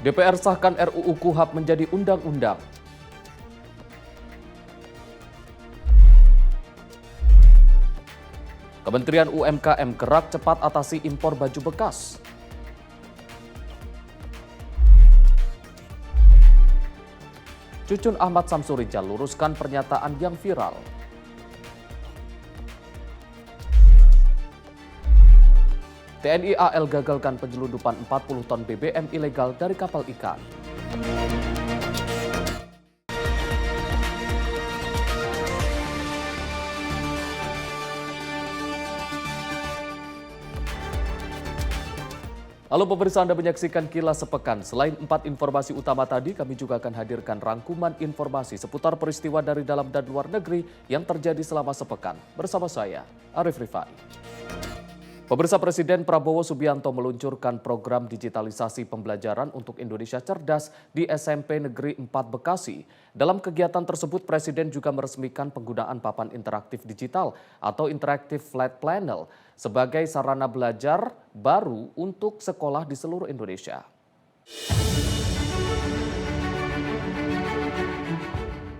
DPR sahkan RUU KUHP menjadi undang-undang. Kementerian UMKM gerak cepat atasi impor baju bekas. Cucun Ahmad Samsurijal luruskan pernyataan yang viral. TNI AL gagalkan penyelundupan 40 ton BBM ilegal dari kapal ikan. Halo pemirsa, Anda menyaksikan Kilas Sepekan. Selain 4 informasi utama tadi, kami juga akan hadirkan rangkuman informasi seputar peristiwa dari dalam dan luar negeri yang terjadi selama sepekan. Bersama saya, Arif Rifai. Pemirsa, Presiden Prabowo Subianto meluncurkan program digitalisasi pembelajaran untuk Indonesia Cerdas di SMP Negeri 4 Bekasi. Dalam kegiatan tersebut, Presiden juga meresmikan penggunaan papan interaktif digital atau Interactive Flat Panel sebagai sarana belajar baru untuk sekolah di seluruh Indonesia.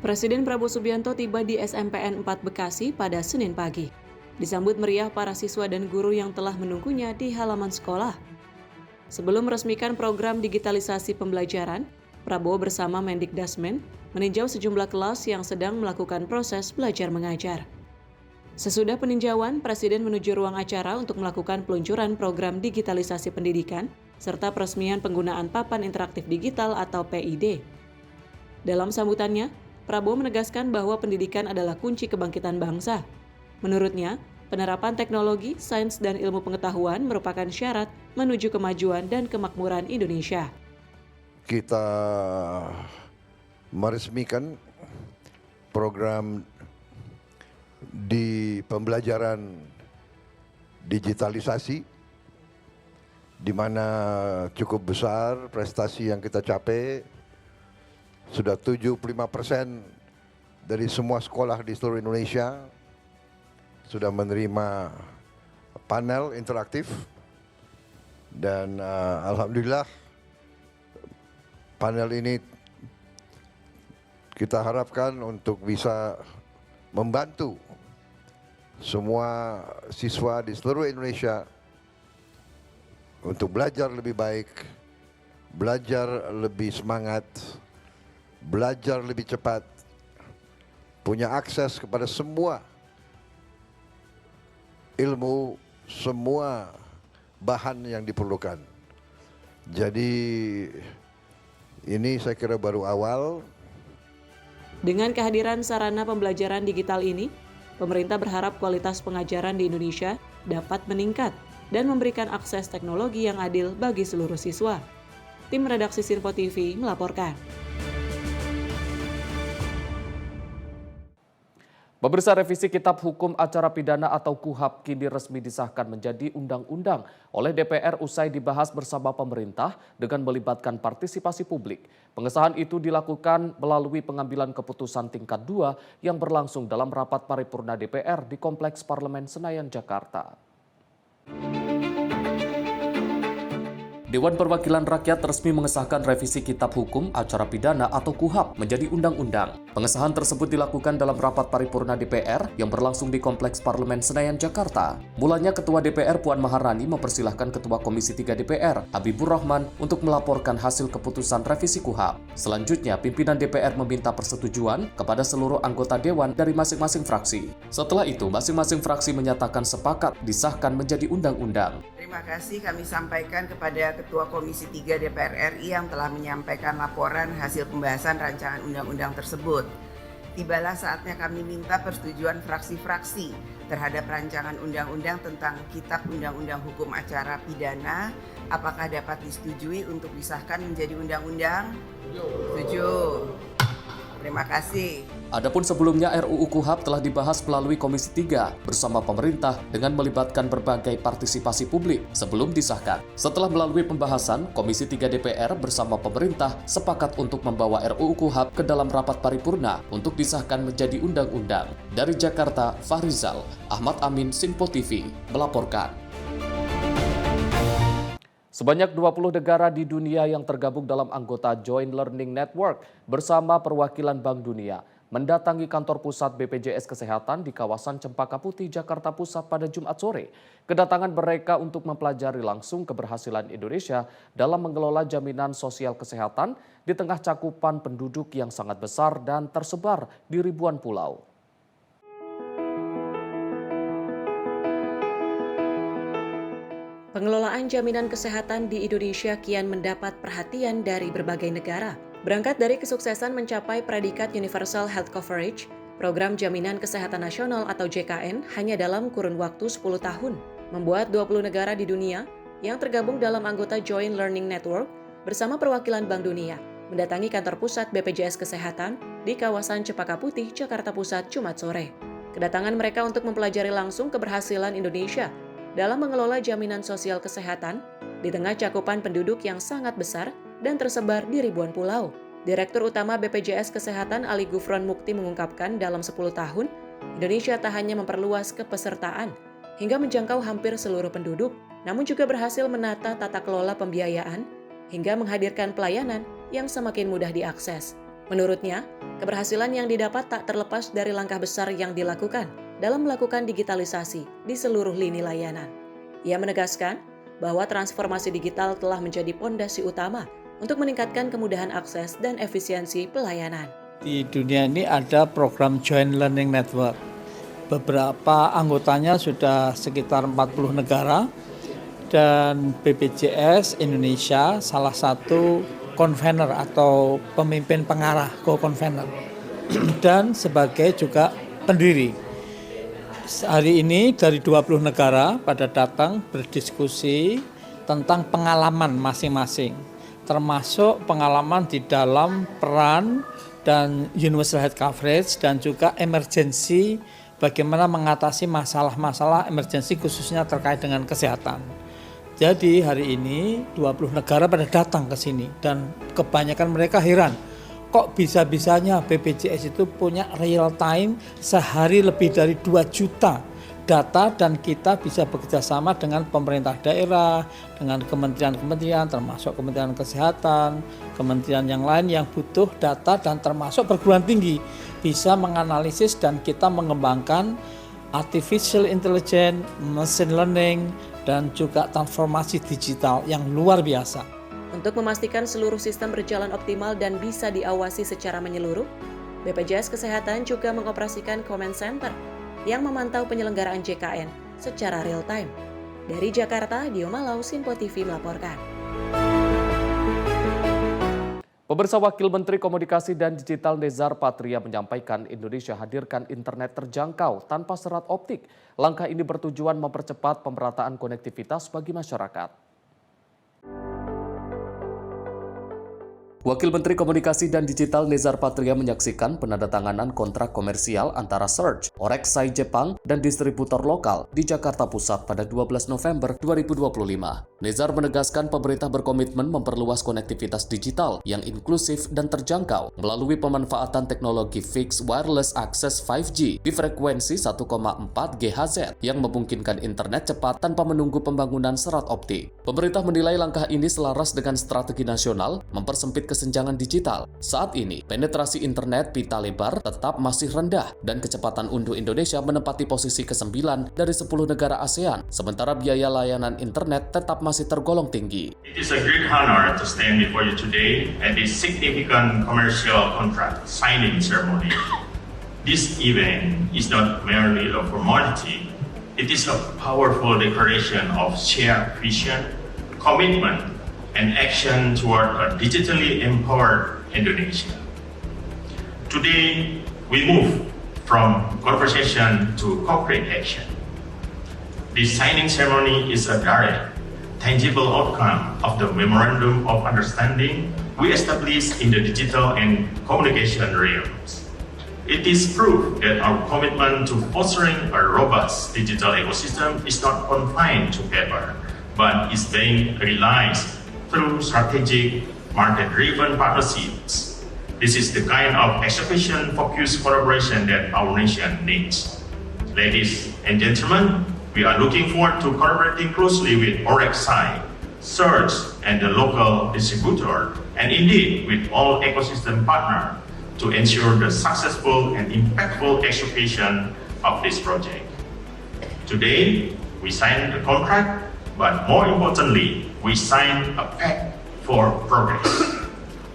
Presiden Prabowo Subianto tiba di SMPN 4 Bekasi pada Senin pagi. Disambut meriah para siswa dan guru yang telah menunggunya di halaman sekolah. Sebelum meresmikan program digitalisasi pembelajaran, Prabowo bersama Mendikdasmen meninjau sejumlah kelas yang sedang melakukan proses belajar mengajar. Sesudah peninjauan, Presiden menuju ruang acara untuk melakukan peluncuran program digitalisasi pendidikan serta peresmian penggunaan papan interaktif digital atau PID. Dalam sambutannya, Prabowo menegaskan bahwa pendidikan adalah kunci kebangkitan bangsa. Menurutnya, penerapan teknologi, sains, dan ilmu pengetahuan merupakan syarat menuju kemajuan dan kemakmuran Indonesia. Kita meresmikan program di pembelajaran digitalisasi, di mana cukup besar prestasi yang kita capai. Sudah 75% dari semua sekolah di seluruh Indonesia sudah menerima panel interaktif dan alhamdulillah panel ini kita harapkan untuk bisa membantu semua siswa di seluruh Indonesia untuk belajar lebih baik, belajar lebih semangat, belajar lebih cepat, punya akses kepada semua ilmu, semua bahan yang diperlukan. Jadi ini saya kira baru awal. Dengan kehadiran sarana pembelajaran digital ini, pemerintah berharap kualitas pengajaran di Indonesia dapat meningkat dan memberikan akses teknologi yang adil bagi seluruh siswa. Tim redaksi Sinpo TV melaporkan. Pemirsa, revisi Kitab Hukum Acara Pidana atau KUHP kini resmi disahkan menjadi undang-undang oleh DPR usai dibahas bersama pemerintah dengan melibatkan partisipasi publik. Pengesahan itu dilakukan melalui pengambilan keputusan tingkat 2 yang berlangsung dalam rapat paripurna DPR di Kompleks Parlemen Senayan, Jakarta. Dewan Perwakilan Rakyat resmi mengesahkan revisi Kitab Hukum Acara Pidana atau KUHP menjadi undang-undang. Pengesahan tersebut dilakukan dalam rapat paripurna DPR yang berlangsung di Kompleks Parlemen Senayan, Jakarta. Mulanya Ketua DPR Puan Maharani mempersilahkan Ketua Komisi 3 DPR Habibur Rahman untuk melaporkan hasil keputusan revisi KUHP. Selanjutnya, pimpinan DPR meminta persetujuan kepada seluruh anggota Dewan dari masing-masing fraksi. Setelah itu, masing-masing fraksi menyatakan sepakat disahkan menjadi undang-undang. Terima kasih kami sampaikan kepada Ketua Komisi 3 DPR RI yang telah menyampaikan laporan hasil pembahasan rancangan undang-undang tersebut. Tibalah saatnya kami minta persetujuan fraksi-fraksi terhadap rancangan undang-undang tentang Kitab Undang-Undang Hukum Acara Pidana. Apakah dapat disetujui untuk disahkan menjadi undang-undang? Setuju. Terima kasih. Adapun sebelumnya RUU KUHP telah dibahas melalui Komisi 3 bersama pemerintah dengan melibatkan berbagai partisipasi publik sebelum disahkan. Setelah melalui pembahasan, Komisi 3 DPR bersama pemerintah sepakat untuk membawa RUU KUHP ke dalam rapat paripurna untuk disahkan menjadi undang-undang. Dari Jakarta, Fahrizal, Ahmad Amin, Sinpo TV, melaporkan. Sebanyak 20 negara di dunia yang tergabung dalam anggota Joint Learning Network bersama perwakilan Bank Dunia mendatangi kantor pusat BPJS Kesehatan di kawasan Cempaka Putih, Jakarta Pusat pada Jumat sore. Kedatangan mereka untuk mempelajari langsung keberhasilan Indonesia dalam mengelola jaminan sosial kesehatan di tengah cakupan penduduk yang sangat besar dan tersebar di ribuan pulau. Pengelolaan jaminan kesehatan di Indonesia kian mendapat perhatian dari berbagai negara. Berangkat dari kesuksesan mencapai predikat Universal Health Coverage, program Jaminan Kesehatan Nasional atau JKN hanya dalam kurun waktu 10 tahun, membuat 20 negara di dunia yang tergabung dalam anggota Joint Learning Network bersama perwakilan Bank Dunia mendatangi kantor pusat BPJS Kesehatan di kawasan Cempaka Putih, Jakarta Pusat, Jumat sore. Kedatangan mereka untuk mempelajari langsung keberhasilan Indonesia dalam mengelola jaminan sosial kesehatan di tengah cakupan penduduk yang sangat besar dan tersebar di ribuan pulau. Direktur Utama BPJS Kesehatan Ali Gufron Mukti mengungkapkan dalam 10 tahun, Indonesia tak hanya memperluas kepesertaan hingga menjangkau hampir seluruh penduduk, namun juga berhasil menata tata kelola pembiayaan hingga menghadirkan pelayanan yang semakin mudah diakses. Menurutnya, keberhasilan yang didapat tak terlepas dari langkah besar yang dilakukan dalam melakukan digitalisasi di seluruh lini layanan. Ia menegaskan bahwa transformasi digital telah menjadi pondasi utama untuk meningkatkan kemudahan akses dan efisiensi pelayanan. Di dunia ini ada program Joint Learning Network. Beberapa anggotanya sudah sekitar 40 negara dan BPJS Indonesia salah satu convener atau pemimpin pengarah co-convener dan sebagai juga pendiri. Hari ini dari 20 negara pada datang berdiskusi tentang pengalaman masing-masing, termasuk pengalaman di dalam peran dan universal health coverage dan juga emergency, bagaimana mengatasi masalah-masalah emergency khususnya terkait dengan kesehatan. Jadi hari ini 20 negara pada datang ke sini dan kebanyakan mereka heran. Kok bisa-bisanya BPJS itu punya real time sehari lebih dari 2 juta data dan kita bisa bekerjasama dengan pemerintah daerah, dengan kementerian-kementerian termasuk Kementerian Kesehatan, kementerian yang lain yang butuh data dan termasuk perguruan tinggi bisa menganalisis dan kita mengembangkan artificial intelligence, machine learning dan juga transformasi digital yang luar biasa. Untuk memastikan seluruh sistem berjalan optimal dan bisa diawasi secara menyeluruh, BPJS Kesehatan juga mengoperasikan Command Center yang memantau penyelenggaraan JKN secara real time. Dari Jakarta, Dio Malau, Simpo TV melaporkan. Pemirsa, Wakil Menteri Komunikasi dan Digital Nezar Patria menyampaikan Indonesia hadirkan internet terjangkau tanpa serat optik. Langkah ini bertujuan mempercepat pemerataan konektivitas bagi masyarakat. Wakil Menteri Komunikasi dan Digital Nezar Patria menyaksikan penandatanganan kontrak komersial antara Surge, Orexai Jepang, dan distributor lokal di Jakarta Pusat pada 12 November 2025. Nezar menegaskan pemerintah berkomitmen memperluas konektivitas digital yang inklusif dan terjangkau melalui pemanfaatan teknologi Fixed Wireless Access 5G di frekuensi 1,4 GHz yang memungkinkan internet cepat tanpa menunggu pembangunan serat optik. Pemerintah menilai langkah ini selaras dengan strategi nasional mempersempit kesenjangan digital. Saat ini, penetrasi internet pita lebar tetap masih rendah dan kecepatan unduh Indonesia menempati posisi ke-9 dari 10 negara ASEAN, sementara biaya layanan internet tetap masih tergolong tinggi. It is a great honor to stand before you today at this significant commercial contract signing ceremony. This event is not merely a formality, it is a powerful declaration of shared vision, commitment, and action toward a digitally empowered Indonesia. Today, we move from conversation to concrete action. This signing ceremony is a direct, tangible outcome of the Memorandum of Understanding we established in the digital and communication realms. It is proof that our commitment to fostering a robust digital ecosystem is not confined to paper, but is being realized through strategic market-driven partnerships. This is the kind of execution-focused collaboration that our nation needs. Ladies and gentlemen, we are looking forward to collaborating closely with Orexai search, and the local distributor, and indeed with all ecosystem partners to ensure the successful and impactful execution of this project. Today, we signed the contract, but more importantly, we signed a pact for progress.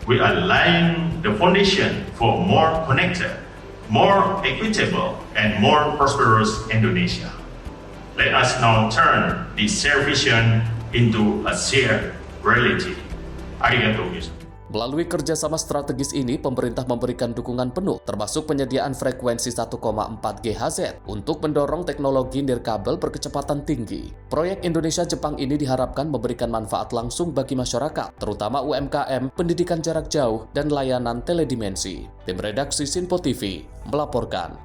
We are laying the foundation for more connected, more equitable, and more prosperous Indonesia. Let us now turn this shared vision into a shared reality. Arigatou gozaimasu. Melalui kerjasama strategis ini, pemerintah memberikan dukungan penuh, termasuk penyediaan frekuensi 1,4 GHz untuk mendorong teknologi nirkabel berkecepatan tinggi. Proyek Indonesia-Jepang ini diharapkan memberikan manfaat langsung bagi masyarakat, terutama UMKM, pendidikan jarak jauh, dan layanan teledimensi. Tim redaksi Sinpo TV melaporkan.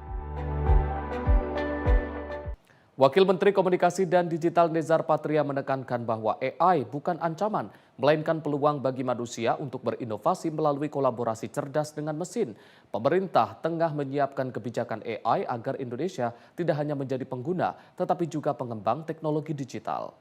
Wakil Menteri Komunikasi dan Digital Nezar Patria menekankan bahwa AI bukan ancaman, melainkan peluang bagi manusia untuk berinovasi melalui kolaborasi cerdas dengan mesin. Pemerintah tengah menyiapkan kebijakan AI agar Indonesia tidak hanya menjadi pengguna, tetapi juga pengembang teknologi digital.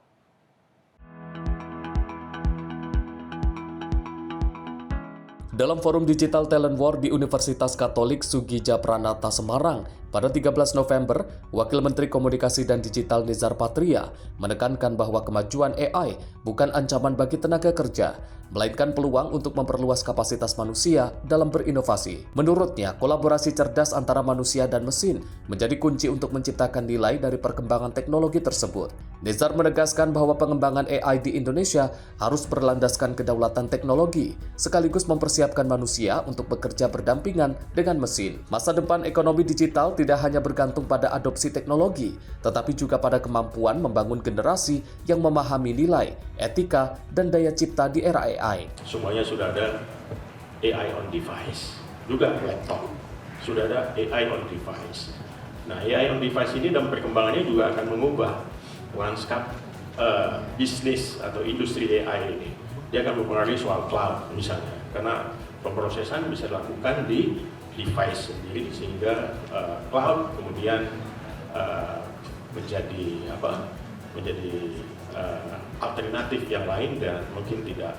Dalam forum Digital Talent War di Universitas Katolik Sugija Pranata Semarang, pada 13 November, Wakil Menteri Komunikasi dan Digital Nezar Patria menekankan bahwa kemajuan AI bukan ancaman bagi tenaga kerja, melainkan peluang untuk memperluas kapasitas manusia dalam berinovasi. Menurutnya, kolaborasi cerdas antara manusia dan mesin menjadi kunci untuk menciptakan nilai dari perkembangan teknologi tersebut. Nezar menegaskan bahwa pengembangan AI di Indonesia harus berlandaskan kedaulatan teknologi, sekaligus mempersiapkan manusia untuk bekerja berdampingan dengan mesin. Masa depan ekonomi digital tidak hanya bergantung pada adopsi teknologi, tetapi juga pada kemampuan membangun generasi yang memahami nilai, etika, dan daya cipta di era AI. Semuanya sudah ada AI on device, juga laptop, sudah ada AI on device. Nah, AI on device ini dan perkembangannya juga akan mengubah lanskap bisnis atau industri AI ini. Dia akan mempengaruhi soal cloud misalnya, karena pemrosesan bisa dilakukan di device sendiri, sehingga cloud kemudian menjadi alternatif yang lain dan mungkin tidak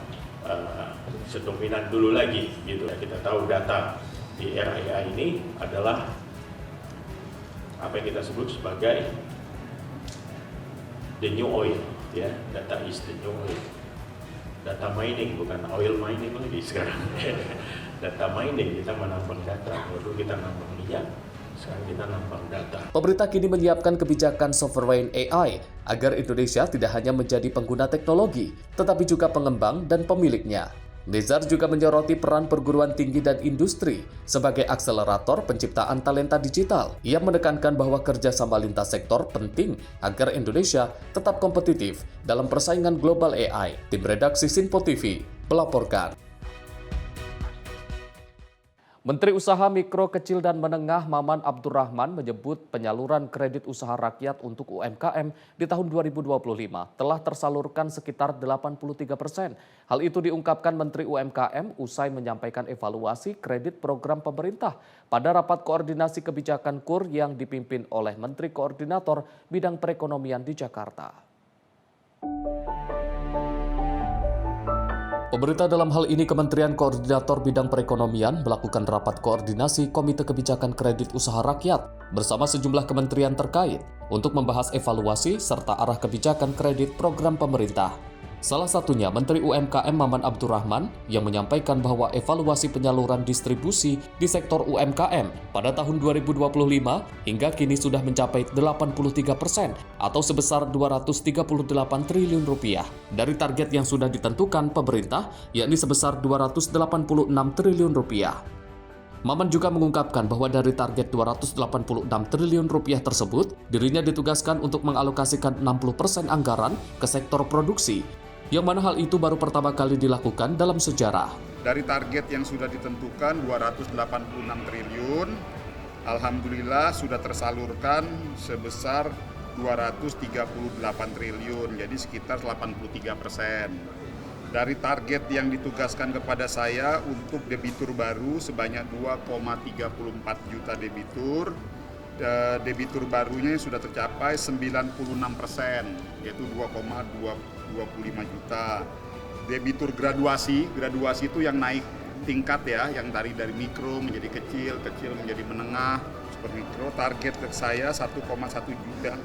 sedominan dulu lagi gitu. Kita tahu data di era AI ini adalah apa yang kita sebut sebagai the new oil, ya. Data is the new oil. Data mining, bukan oil mining lagi sekarang. Data mining, kita menambang data. Dulu kita nambang minyak, sekarang kita nambang data. Pemerintah kini menyiapkan kebijakan sovereign AI agar Indonesia tidak hanya menjadi pengguna teknologi, tetapi juga pengembang dan pemiliknya. Nezar juga menyoroti peran perguruan tinggi dan industri sebagai akselerator penciptaan talenta digital. Ia menekankan bahwa kerjasama lintas sektor penting agar Indonesia tetap kompetitif dalam persaingan global AI. Tim redaksi Sinpo TV melaporkan. Menteri Usaha Mikro, Kecil, dan Menengah Maman Abdurrahman menyebut penyaluran kredit usaha rakyat untuk UMKM di tahun 2025 telah tersalurkan sekitar 83%. Hal itu diungkapkan Menteri UMKM usai menyampaikan evaluasi kredit program pemerintah pada rapat koordinasi kebijakan KUR yang dipimpin oleh Menteri Koordinator Bidang Perekonomian di Jakarta. Pemerintah dalam hal ini Kementerian Koordinator Bidang Perekonomian melakukan rapat koordinasi Komite Kebijakan Kredit Usaha Rakyat bersama sejumlah kementerian terkait untuk membahas evaluasi serta arah kebijakan kredit program pemerintah. Salah satunya Menteri UMKM Maman Abdurrahman yang menyampaikan bahwa evaluasi penyaluran distribusi di sektor UMKM pada tahun 2025 hingga kini sudah mencapai 83% atau sebesar 238 triliun rupiah dari target yang sudah ditentukan pemerintah, yakni sebesar 286 triliun rupiah. Maman juga mengungkapkan bahwa dari target 286 triliun rupiah tersebut, dirinya ditugaskan untuk mengalokasikan 60% anggaran ke sektor produksi, yang mana hal itu baru pertama kali dilakukan dalam sejarah. Dari target yang sudah ditentukan 286 triliun, alhamdulillah sudah tersalurkan sebesar 238 triliun, jadi sekitar 83%. Dari target yang ditugaskan kepada saya untuk debitur baru sebanyak 2,34 juta debitur, debitur barunya sudah tercapai 96%, yaitu 2,25 juta. Debitur graduasi itu yang naik tingkat ya, yang dari mikro menjadi kecil menjadi menengah, super mikro. Target saya 1,1 juta,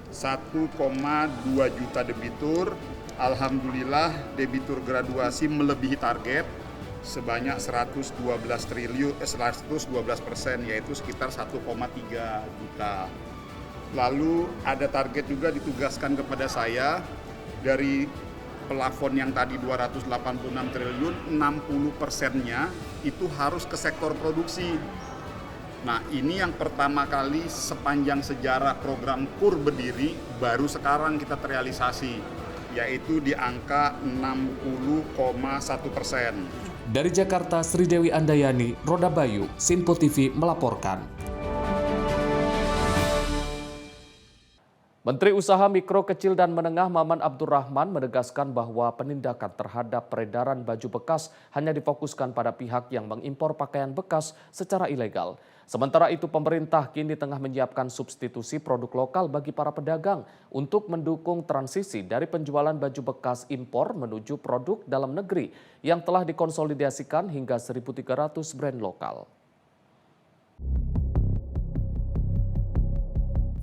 1,2 juta debitur. Alhamdulillah debitur graduasi melebihi target sebanyak 112%, yaitu sekitar 1,3 juta. Lalu ada target juga ditugaskan kepada saya dari plafon yang tadi 286 triliun, 60%-nya itu harus ke sektor produksi. Nah, ini yang pertama kali sepanjang sejarah program KUR berdiri, baru sekarang kita terrealisasi, yaitu di angka 60,1%. Dari Jakarta, Sri Dewi Andayani, Roda Bayu, Sinpo TV melaporkan. Menteri Usaha Mikro, Kecil, dan Menengah Maman Abdurrahman menegaskan bahwa penindakan terhadap peredaran baju bekas hanya difokuskan pada pihak yang mengimpor pakaian bekas secara ilegal. Sementara itu, pemerintah kini tengah menyiapkan substitusi produk lokal bagi para pedagang untuk mendukung transisi dari penjualan baju bekas impor menuju produk dalam negeri yang telah dikonsolidasikan hingga 1.300 brand lokal.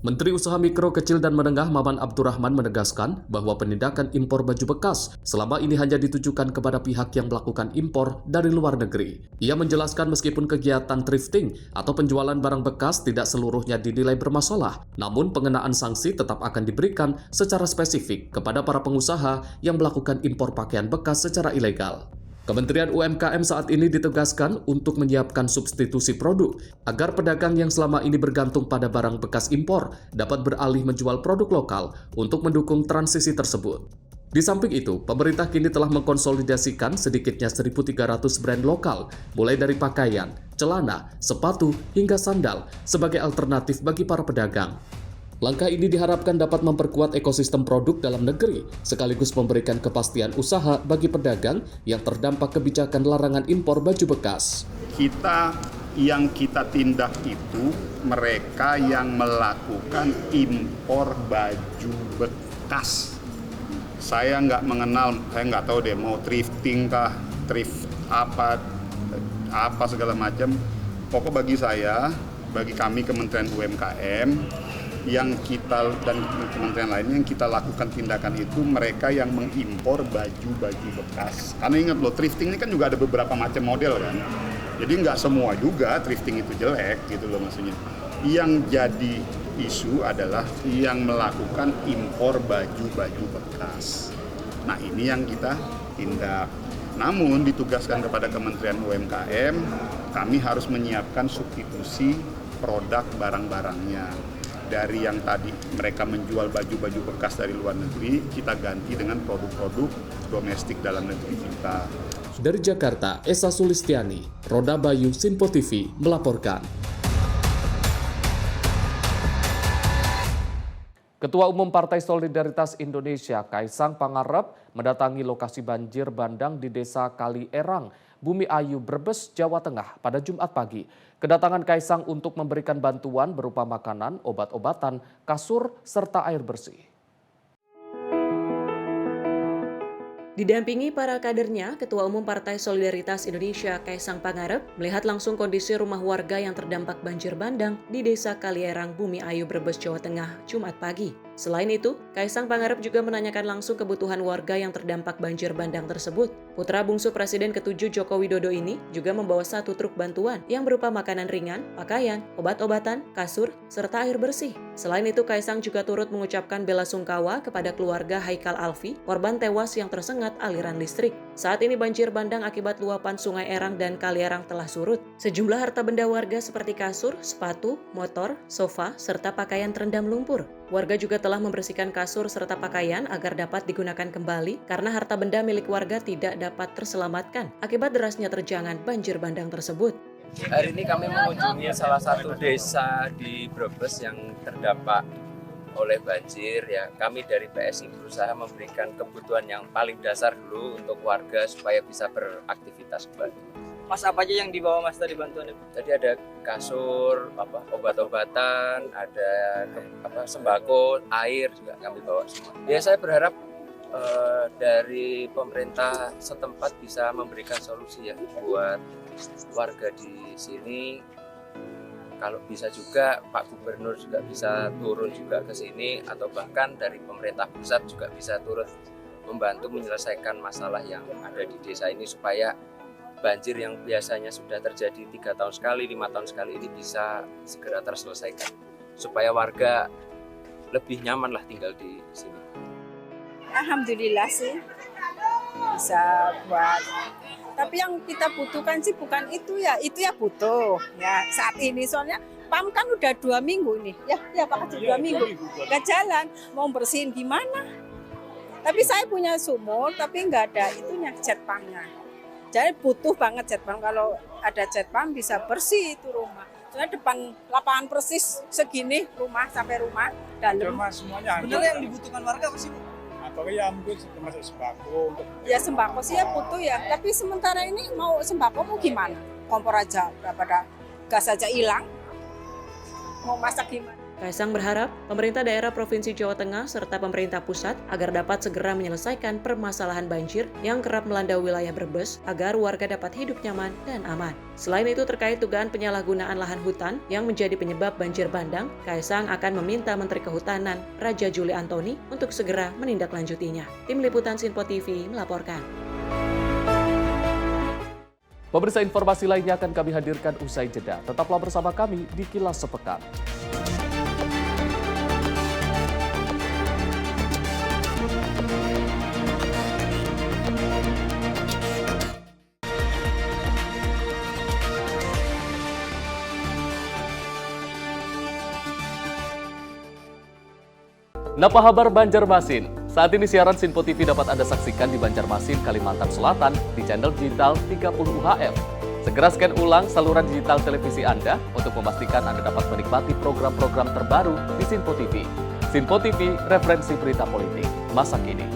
Menteri Usaha Mikro, Kecil, dan Menengah Maman Abdurrahman menegaskan bahwa penindakan impor baju bekas selama ini hanya ditujukan kepada pihak yang melakukan impor dari luar negeri. Ia menjelaskan meskipun kegiatan thrifting atau penjualan barang bekas tidak seluruhnya dinilai bermasalah, namun pengenaan sanksi tetap akan diberikan secara spesifik kepada para pengusaha yang melakukan impor pakaian bekas secara ilegal. Kementerian UMKM saat ini ditegaskan untuk menyiapkan substitusi produk agar pedagang yang selama ini bergantung pada barang bekas impor dapat beralih menjual produk lokal untuk mendukung transisi tersebut. Di samping itu, pemerintah kini telah mengkonsolidasikan sedikitnya 1.300 brand lokal, mulai dari pakaian, celana, sepatu, hingga sandal sebagai alternatif bagi para pedagang. Langkah ini diharapkan dapat memperkuat ekosistem produk dalam negeri, sekaligus memberikan kepastian usaha bagi pedagang yang terdampak kebijakan larangan impor baju bekas. Yang kita tindak itu mereka yang melakukan impor baju bekas. Saya nggak mengenal, saya nggak tahu deh mau thrifting kah, apa segala macam. Pokok bagi kami Kementerian UMKM, yang kita dan kementerian lainnya yang kita lakukan tindakan itu mereka yang mengimpor baju-baju bekas. Karena ingat loh, thrifting ini kan juga ada beberapa macam model kan. Jadi nggak semua juga thrifting itu jelek gitu loh maksudnya. Yang jadi isu adalah yang melakukan impor baju-baju bekas. Nah ini yang kita tindak. Namun ditugaskan kepada Kementerian UMKM, kami harus menyiapkan substitusi produk barang-barangnya. Dari yang tadi mereka menjual baju-baju bekas dari luar negeri, kita ganti dengan produk-produk domestik dalam negeri kita. Dari Jakarta, Esa Sulistiani, Roda Bayu, Sinpo TV melaporkan. Ketua Umum Partai Solidaritas Indonesia, Kaisang Pangarep, mendatangi lokasi banjir bandang di Desa Kali Erang, Bumi Ayu, Brebes, Jawa Tengah pada Jumat pagi. Kedatangan Kaisang untuk memberikan bantuan berupa makanan, obat-obatan, kasur, serta air bersih. Didampingi para kadernya, Ketua Umum Partai Solidaritas Indonesia Kaisang Pangarep melihat langsung kondisi rumah warga yang terdampak banjir bandang di Desa Kalierang, Bumi Ayu, Brebes, Jawa Tengah, Jumat pagi. Selain itu, Kaisang Pangarep juga menanyakan langsung kebutuhan warga yang terdampak banjir bandang tersebut. Putra bungsu Presiden ke-7 Joko Widodo ini juga membawa 1 truk bantuan yang berupa makanan ringan, pakaian, obat-obatan, kasur, serta air bersih. Selain itu, Kaisang juga turut mengucapkan bela sungkawa kepada keluarga Haikal Alfi, korban tewas yang tersengat aliran listrik. Saat ini banjir bandang akibat luapan Sungai Erang dan Kalierang telah surut. Sejumlah harta benda warga seperti kasur, sepatu, motor, sofa, serta pakaian terendam lumpur. Warga juga telah membersihkan kasur serta pakaian agar dapat digunakan kembali karena harta benda milik warga tidak dapat terselamatkan akibat derasnya terjangan banjir bandang tersebut. Hari ini kami mengunjungi salah satu desa di Brebes yang terdampak oleh banjir. Ya, kami dari PSI berusaha memberikan kebutuhan yang paling dasar dulu untuk warga supaya bisa beraktivitas kembali. Mas, apa aja yang dibawa Mas tadi bantuannya? Tadi ada kasur, obat-obatan, ada sembako, air juga kami bawa semua. Ya saya berharap dari pemerintah setempat bisa memberikan solusi ya buat warga di sini. Kalau bisa juga Pak Gubernur juga bisa turun juga ke sini, atau bahkan dari pemerintah pusat juga bisa turun membantu menyelesaikan masalah yang ada di desa ini supaya banjir yang biasanya sudah terjadi 3 tahun sekali, 5 tahun sekali ini bisa segera terselesaikan supaya warga lebih nyaman lah tinggal di sini. Alhamdulillah sih bisa buat. Tapi yang kita butuhkan sih bukan itu ya butuh ya saat ini, soalnya PAM kan udah 2 minggu nih ya Pak Haji 2 minggu nggak jalan, mau bersihin gimana? Tapi saya punya sumur tapi nggak ada itunya jet pumpnya. Jadi butuh banget jet pump. Kalau ada jet pump bisa bersih itu rumah. Soalnya depan lapangan persis segini rumah sampai rumah dalam. Cuma semuanya. Sebenarnya yang dibutuhkan warga apa sih, Bu? Atau ya mungkin termasuk sembako untuk. Ya sembako sih ya butuh ya. Tapi sementara ini mau sembako mau gimana? Kompor aja pada gas aja hilang. Mau masak gimana? Kaisang berharap pemerintah daerah Provinsi Jawa Tengah serta pemerintah pusat agar dapat segera menyelesaikan permasalahan banjir yang kerap melanda wilayah Brebes agar warga dapat hidup nyaman dan aman. Selain itu terkait dugaan penyalahgunaan lahan hutan yang menjadi penyebab banjir bandang, Kaisang akan meminta Menteri Kehutanan Raja Juli Antoni untuk segera menindaklanjutinya. Tim Liputan Sinpo TV melaporkan. Pemirsa, informasi lainnya akan kami hadirkan usai jeda. Tetaplah bersama kami di Kilas Sepekan. Napa kabar Banjarmasin? Saat ini siaran Sinpo TV dapat Anda saksikan di Banjarmasin, Kalimantan Selatan di channel digital 30 UHF. Segera scan ulang saluran digital televisi Anda untuk memastikan Anda dapat menikmati program-program terbaru di Sinpo TV. Sinpo TV, referensi berita politik masa kini.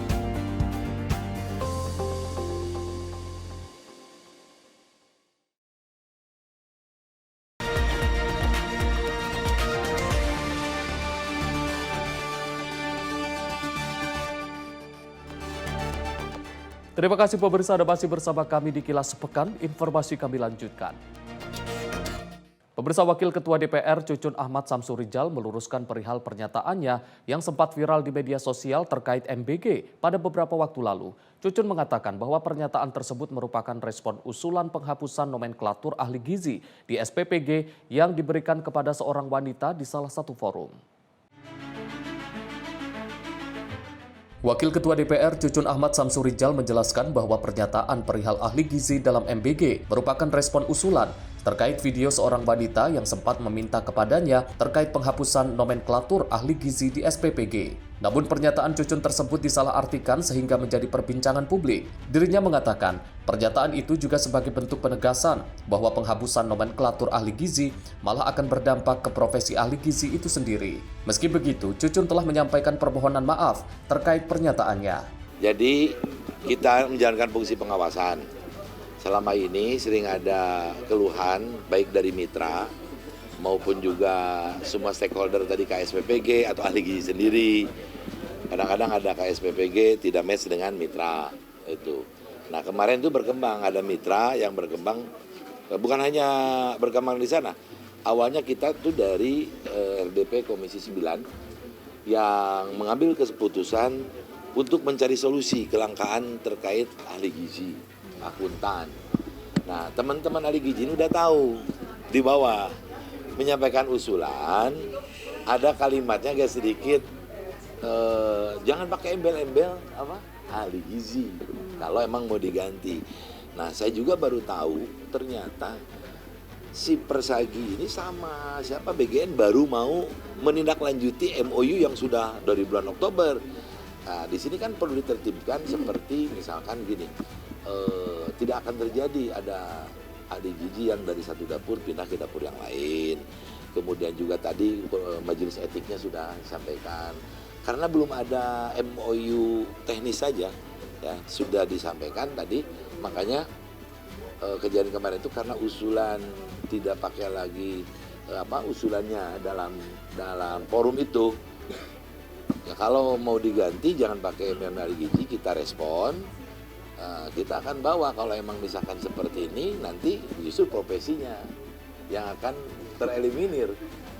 Terima kasih pemirsa, Anda masih bersama kami di Kilas Sepekan. Informasi kami lanjutkan. Pemirsa, Wakil Ketua DPR Cucun Ahmad Samsurijal meluruskan perihal pernyataannya yang sempat viral di media sosial terkait MBG pada beberapa waktu lalu. Cucun mengatakan bahwa pernyataan tersebut merupakan respon usulan penghapusan nomenklatur ahli gizi di SPPG yang diberikan kepada seorang wanita di salah satu forum. Wakil Ketua DPR Cucun Ahmad Samsurijal menjelaskan bahwa pernyataan perihal ahli gizi dalam MBG merupakan respon usulan terkait video seorang wanita yang sempat meminta kepadanya terkait penghapusan nomenklatur ahli gizi di SPPG. Namun pernyataan Cucun tersebut disalahartikan sehingga menjadi perbincangan publik. Dirinya mengatakan pernyataan itu juga sebagai bentuk penegasan bahwa penghapusan nomenklatur ahli gizi malah akan berdampak ke profesi ahli gizi itu sendiri. Meski begitu, Cucun telah menyampaikan permohonan maaf terkait pernyataannya. Jadi kita menjalankan fungsi pengawasan. Selama ini sering ada keluhan baik dari mitra maupun juga semua stakeholder tadi KSPPG atau ahli gizi sendiri. Kadang-kadang ada KSPPG tidak match dengan mitra itu. Nah kemarin itu berkembang, ada mitra yang berkembang, bukan hanya berkembang di sana. Awalnya kita tuh dari RDP Komisi 9 yang mengambil keputusan untuk mencari solusi kelangkaan terkait ahli gizi, akuntan. Nah teman-teman ahli gizi ini udah tahu di bawah menyampaikan usulan, ada kalimatnya agak sedikit jangan pakai embel-embel apa ahli gizi kalau emang mau diganti. Nah saya juga baru tahu ternyata si Persagi ini sama siapa BGN baru mau menindaklanjuti MOU yang sudah dari bulan Oktober. Nah di sini kan perlu ditertibkan seperti misalkan gini, tidak akan terjadi ada ahli gizi yang dari satu dapur pindah ke dapur yang lain. Kemudian juga tadi majelis etiknya sudah disampaikan. Karena belum ada MOU teknis saja, ya sudah disampaikan tadi. Makanya kejadian kemarin itu karena usulan tidak pakai lagi usulannya dalam forum itu. Ya, kalau mau diganti jangan pakai memori gizi, kita respon, kita akan bawa kalau emang misalkan seperti ini nanti justru profesinya yang akan tereliminir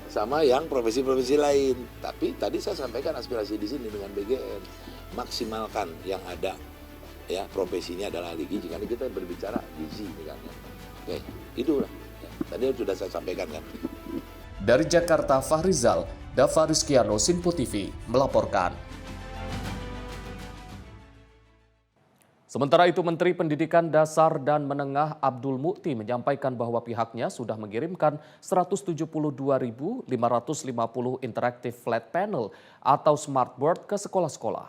sama yang profesi-profesi lain. Tapi tadi saya sampaikan aspirasi di sini dengan BGN, maksimalkan yang ada, ya profesinya adalah ahli gizi. Karena kita berbicara gizi, kan. Oke, itulah. Ya, tadi sudah saya sampaikan kan. Dari Jakarta, Fahrizal, Dava Rizkiano, Sinpo TV melaporkan. Sementara itu, Menteri Pendidikan Dasar dan Menengah Abdul Mukti menyampaikan bahwa pihaknya sudah mengirimkan 172.550 interactive flat panel atau smartboard ke sekolah-sekolah.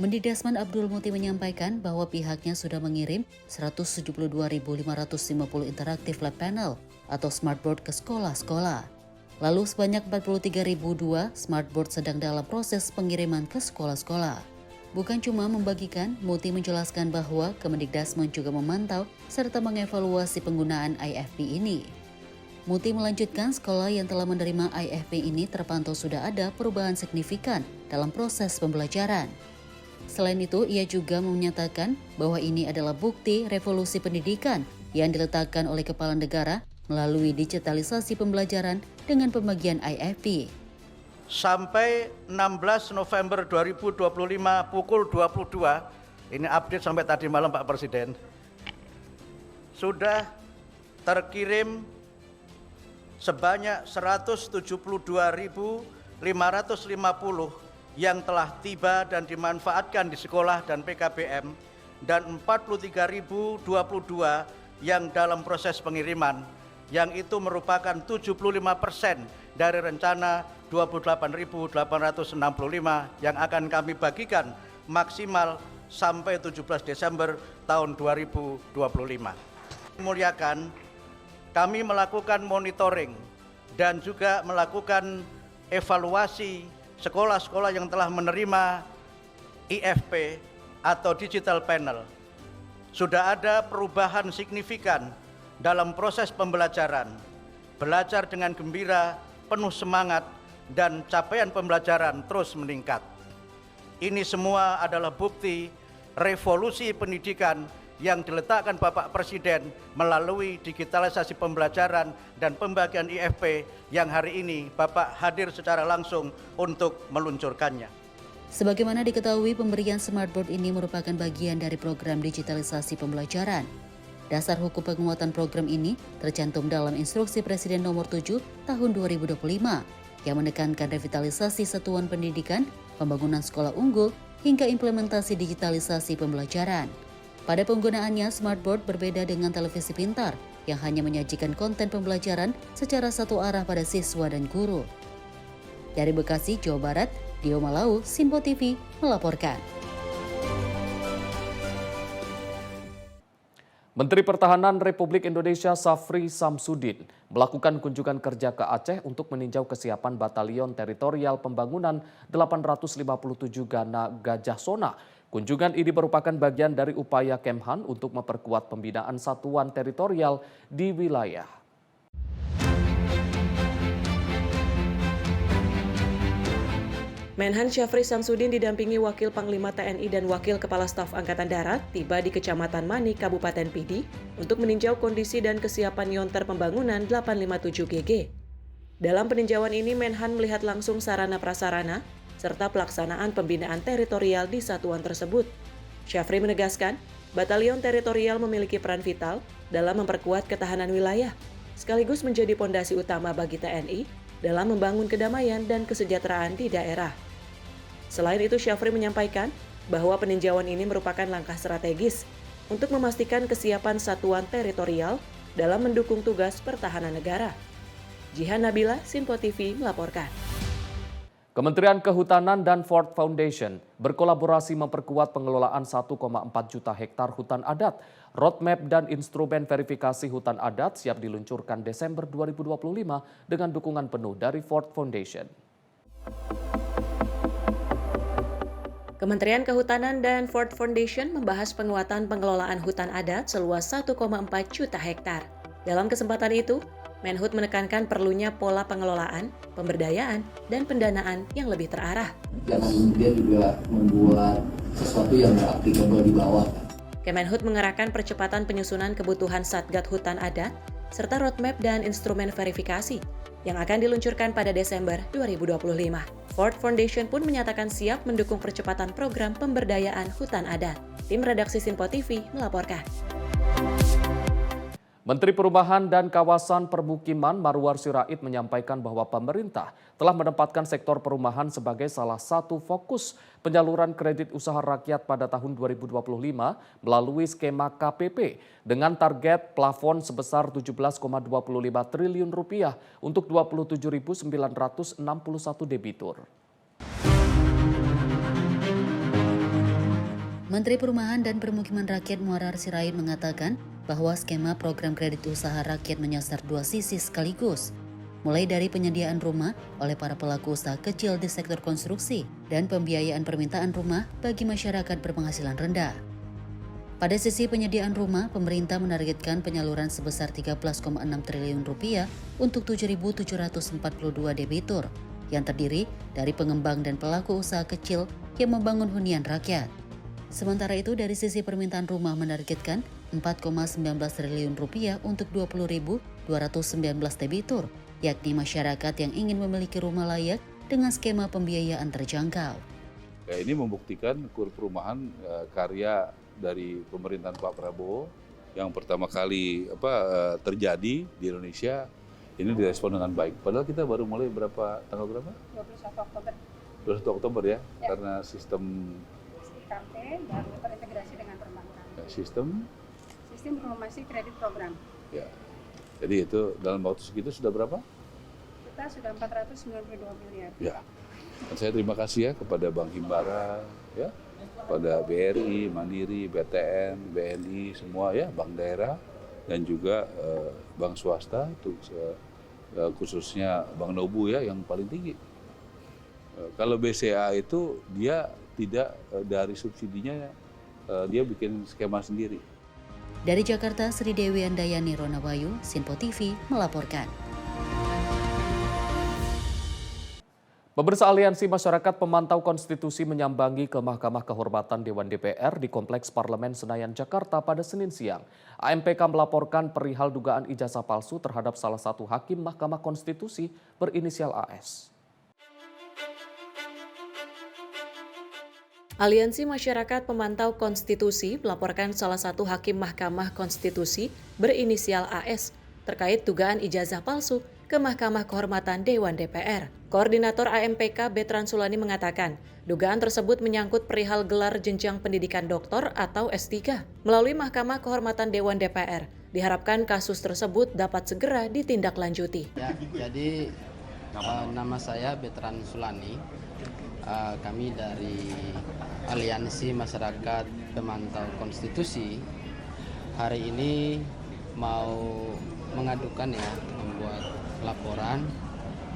Mendikbud Abdul Mukti menyampaikan bahwa pihaknya sudah mengirim 172.550 interaktif flat panel atau smartboard ke sekolah-sekolah. Lalu sebanyak 43.002 smartboard sedang dalam proses pengiriman ke sekolah-sekolah. Bukan cuma membagikan, Mukti menjelaskan bahwa Kemendikbud juga memantau serta mengevaluasi penggunaan IFP ini. Mukti melanjutkan sekolah yang telah menerima IFP ini terpantau sudah ada perubahan signifikan dalam proses pembelajaran. Selain itu, ia juga menyatakan bahwa ini adalah bukti revolusi pendidikan yang diletakkan oleh Kepala Negara melalui digitalisasi pembelajaran dengan pembagian IFP. Sampai 16 November 2025 pukul 22, ini update sampai tadi malam Pak Presiden, sudah terkirim sebanyak 172.550 yang telah tiba dan dimanfaatkan di sekolah dan PKBM, dan 43.022 yang dalam proses pengiriman, yang itu merupakan 75% dari rencana 28.865 yang akan kami bagikan maksimal sampai 17 Desember tahun 2025. Muliakan, kami melakukan monitoring dan juga melakukan evaluasi sekolah-sekolah yang telah menerima IFP atau digital panel. Sudah ada perubahan signifikan dalam proses pembelajaran, belajar dengan gembira, penuh semangat, dan capaian pembelajaran terus meningkat. Ini semua adalah bukti revolusi pendidikan yang diletakkan Bapak Presiden melalui digitalisasi pembelajaran dan pembagian IFP yang hari ini Bapak hadir secara langsung untuk meluncurkannya. Sebagaimana diketahui, pemberian smartboard ini merupakan bagian dari program digitalisasi pembelajaran. Dasar hukum penguatan program ini tercantum dalam Instruksi Presiden Nomor 7 Tahun 2025 yang menekankan revitalisasi satuan pendidikan, pembangunan sekolah unggul, hingga implementasi digitalisasi pembelajaran. Pada penggunaannya, smartboard berbeda dengan televisi pintar yang hanya menyajikan konten pembelajaran secara satu arah pada siswa dan guru. Dari Bekasi, Jawa Barat, Dio Malau, Sinpo TV melaporkan. Menteri Pertahanan Republik Indonesia Syafri Samsudin melakukan kunjungan kerja ke Aceh untuk meninjau kesiapan Batalion Teritorial Pembangunan 857 Gana Gajah Sona. Kunjungan ini merupakan bagian dari upaya Kemhan untuk memperkuat pembinaan satuan teritorial di wilayah. Menhan Syafri Samsudin didampingi Wakil Panglima TNI dan Wakil Kepala Staf Angkatan Darat tiba di Kecamatan Mani, Kabupaten Pidi untuk meninjau kondisi dan kesiapan Yonter Pembangunan 857 GG. Dalam peninjauan ini, Menhan melihat langsung sarana prasarana serta pelaksanaan pembinaan teritorial di satuan tersebut. Syafri menegaskan, Batalion Teritorial memiliki peran vital dalam memperkuat ketahanan wilayah, sekaligus menjadi pondasi utama bagi TNI dalam membangun kedamaian dan kesejahteraan di daerah. Selain itu, Syafri menyampaikan bahwa peninjauan ini merupakan langkah strategis untuk memastikan kesiapan satuan teritorial dalam mendukung tugas pertahanan negara. Jihan Nabila, Sinpo TV melaporkan. Kementerian Kehutanan dan Ford Foundation berkolaborasi memperkuat pengelolaan 1,4 juta hektar hutan adat. Roadmap dan instrumen verifikasi hutan adat siap diluncurkan Desember 2025 dengan dukungan penuh dari Ford Foundation. Kementerian Kehutanan dan Ford Foundation membahas penguatan pengelolaan hutan adat seluas 1,4 juta hektar. Dalam kesempatan itu, Menhub menekankan perlunya pola pengelolaan, pemberdayaan, dan pendanaan yang lebih terarah. Jangan kemudian juga membuat sesuatu yang nggak applicable di bawah. Kemenhub mengerahkan percepatan penyusunan kebutuhan Satgas Hutan Adat, serta roadmap dan instrumen verifikasi yang akan diluncurkan pada Desember 2025. Ford Foundation pun menyatakan siap mendukung percepatan program pemberdayaan hutan adat. Tim redaksi Sinpo TV melaporkan. Menteri Perumahan dan Kawasan Permukiman Marwar Sirait menyampaikan bahwa pemerintah telah menempatkan sektor perumahan sebagai salah satu fokus penyaluran kredit usaha rakyat pada tahun 2025 melalui skema KPP dengan target plafon sebesar Rp17,25 triliun untuk 27.961 debitur. Menteri Perumahan dan Permukiman Rakyat Marwar Sirait mengatakan bahwa skema program kredit usaha rakyat menyasar dua sisi sekaligus, mulai dari penyediaan rumah oleh para pelaku usaha kecil di sektor konstruksi dan pembiayaan permintaan rumah bagi masyarakat berpenghasilan rendah. Pada sisi penyediaan rumah, pemerintah menargetkan penyaluran sebesar Rp13,6 triliun untuk 7.742 debitur yang terdiri dari pengembang dan pelaku usaha kecil yang membangun hunian rakyat. Sementara itu, dari sisi permintaan rumah menargetkan Rp4,19 triliun untuk 20.219 debitur, yakni masyarakat yang ingin memiliki rumah layak dengan skema pembiayaan terjangkau. Ini membuktikan kur perumahan karya dari pemerintahan Pak Prabowo yang pertama kali terjadi di Indonesia, ini direspon dengan baik. Padahal kita baru mulai tanggal berapa? 21 Oktober. 21 Oktober ya, karena sistem KP dan terintegrasi dengan perbankan. Sistem informasi kredit program. Ya. Jadi itu dalam waktu segitu sudah berapa? Kita sudah 492 miliar. Ya. Dan saya terima kasih ya kepada Bank Himbara, ya, pada BRI, Mandiri, BTN, BNI, semua ya, bank daerah dan juga bank swasta, itu khususnya Bank Nobu ya yang paling tinggi. Kalau BCA itu dia tidak dari subsidinya, dia bikin skema sendiri. Dari Jakarta, Sri Dewi Andayani Ronawayu, Sinpo TV melaporkan. Pemirsa, Aliansi Masyarakat Pemantau Konstitusi menyambangi ke Mahkamah Kehormatan Dewan DPR di Kompleks Parlemen Senayan, Jakarta pada Senin siang. AMPK melaporkan perihal dugaan ijazah palsu terhadap salah satu hakim Mahkamah Konstitusi berinisial AS. Aliansi Masyarakat Pemantau Konstitusi melaporkan salah satu hakim Mahkamah Konstitusi berinisial AS terkait dugaan ijazah palsu ke Mahkamah Kehormatan Dewan DPR. Koordinator AMPK Betran Sulani mengatakan, dugaan tersebut menyangkut perihal gelar jenjang pendidikan doktor atau S3. Melalui Mahkamah Kehormatan Dewan DPR, diharapkan kasus tersebut dapat segera ditindaklanjuti. Ya, jadi nama saya Betran Sulani. Kami dari Aliansi Masyarakat Pemantau Konstitusi hari ini mau mengadukan ya, membuat laporan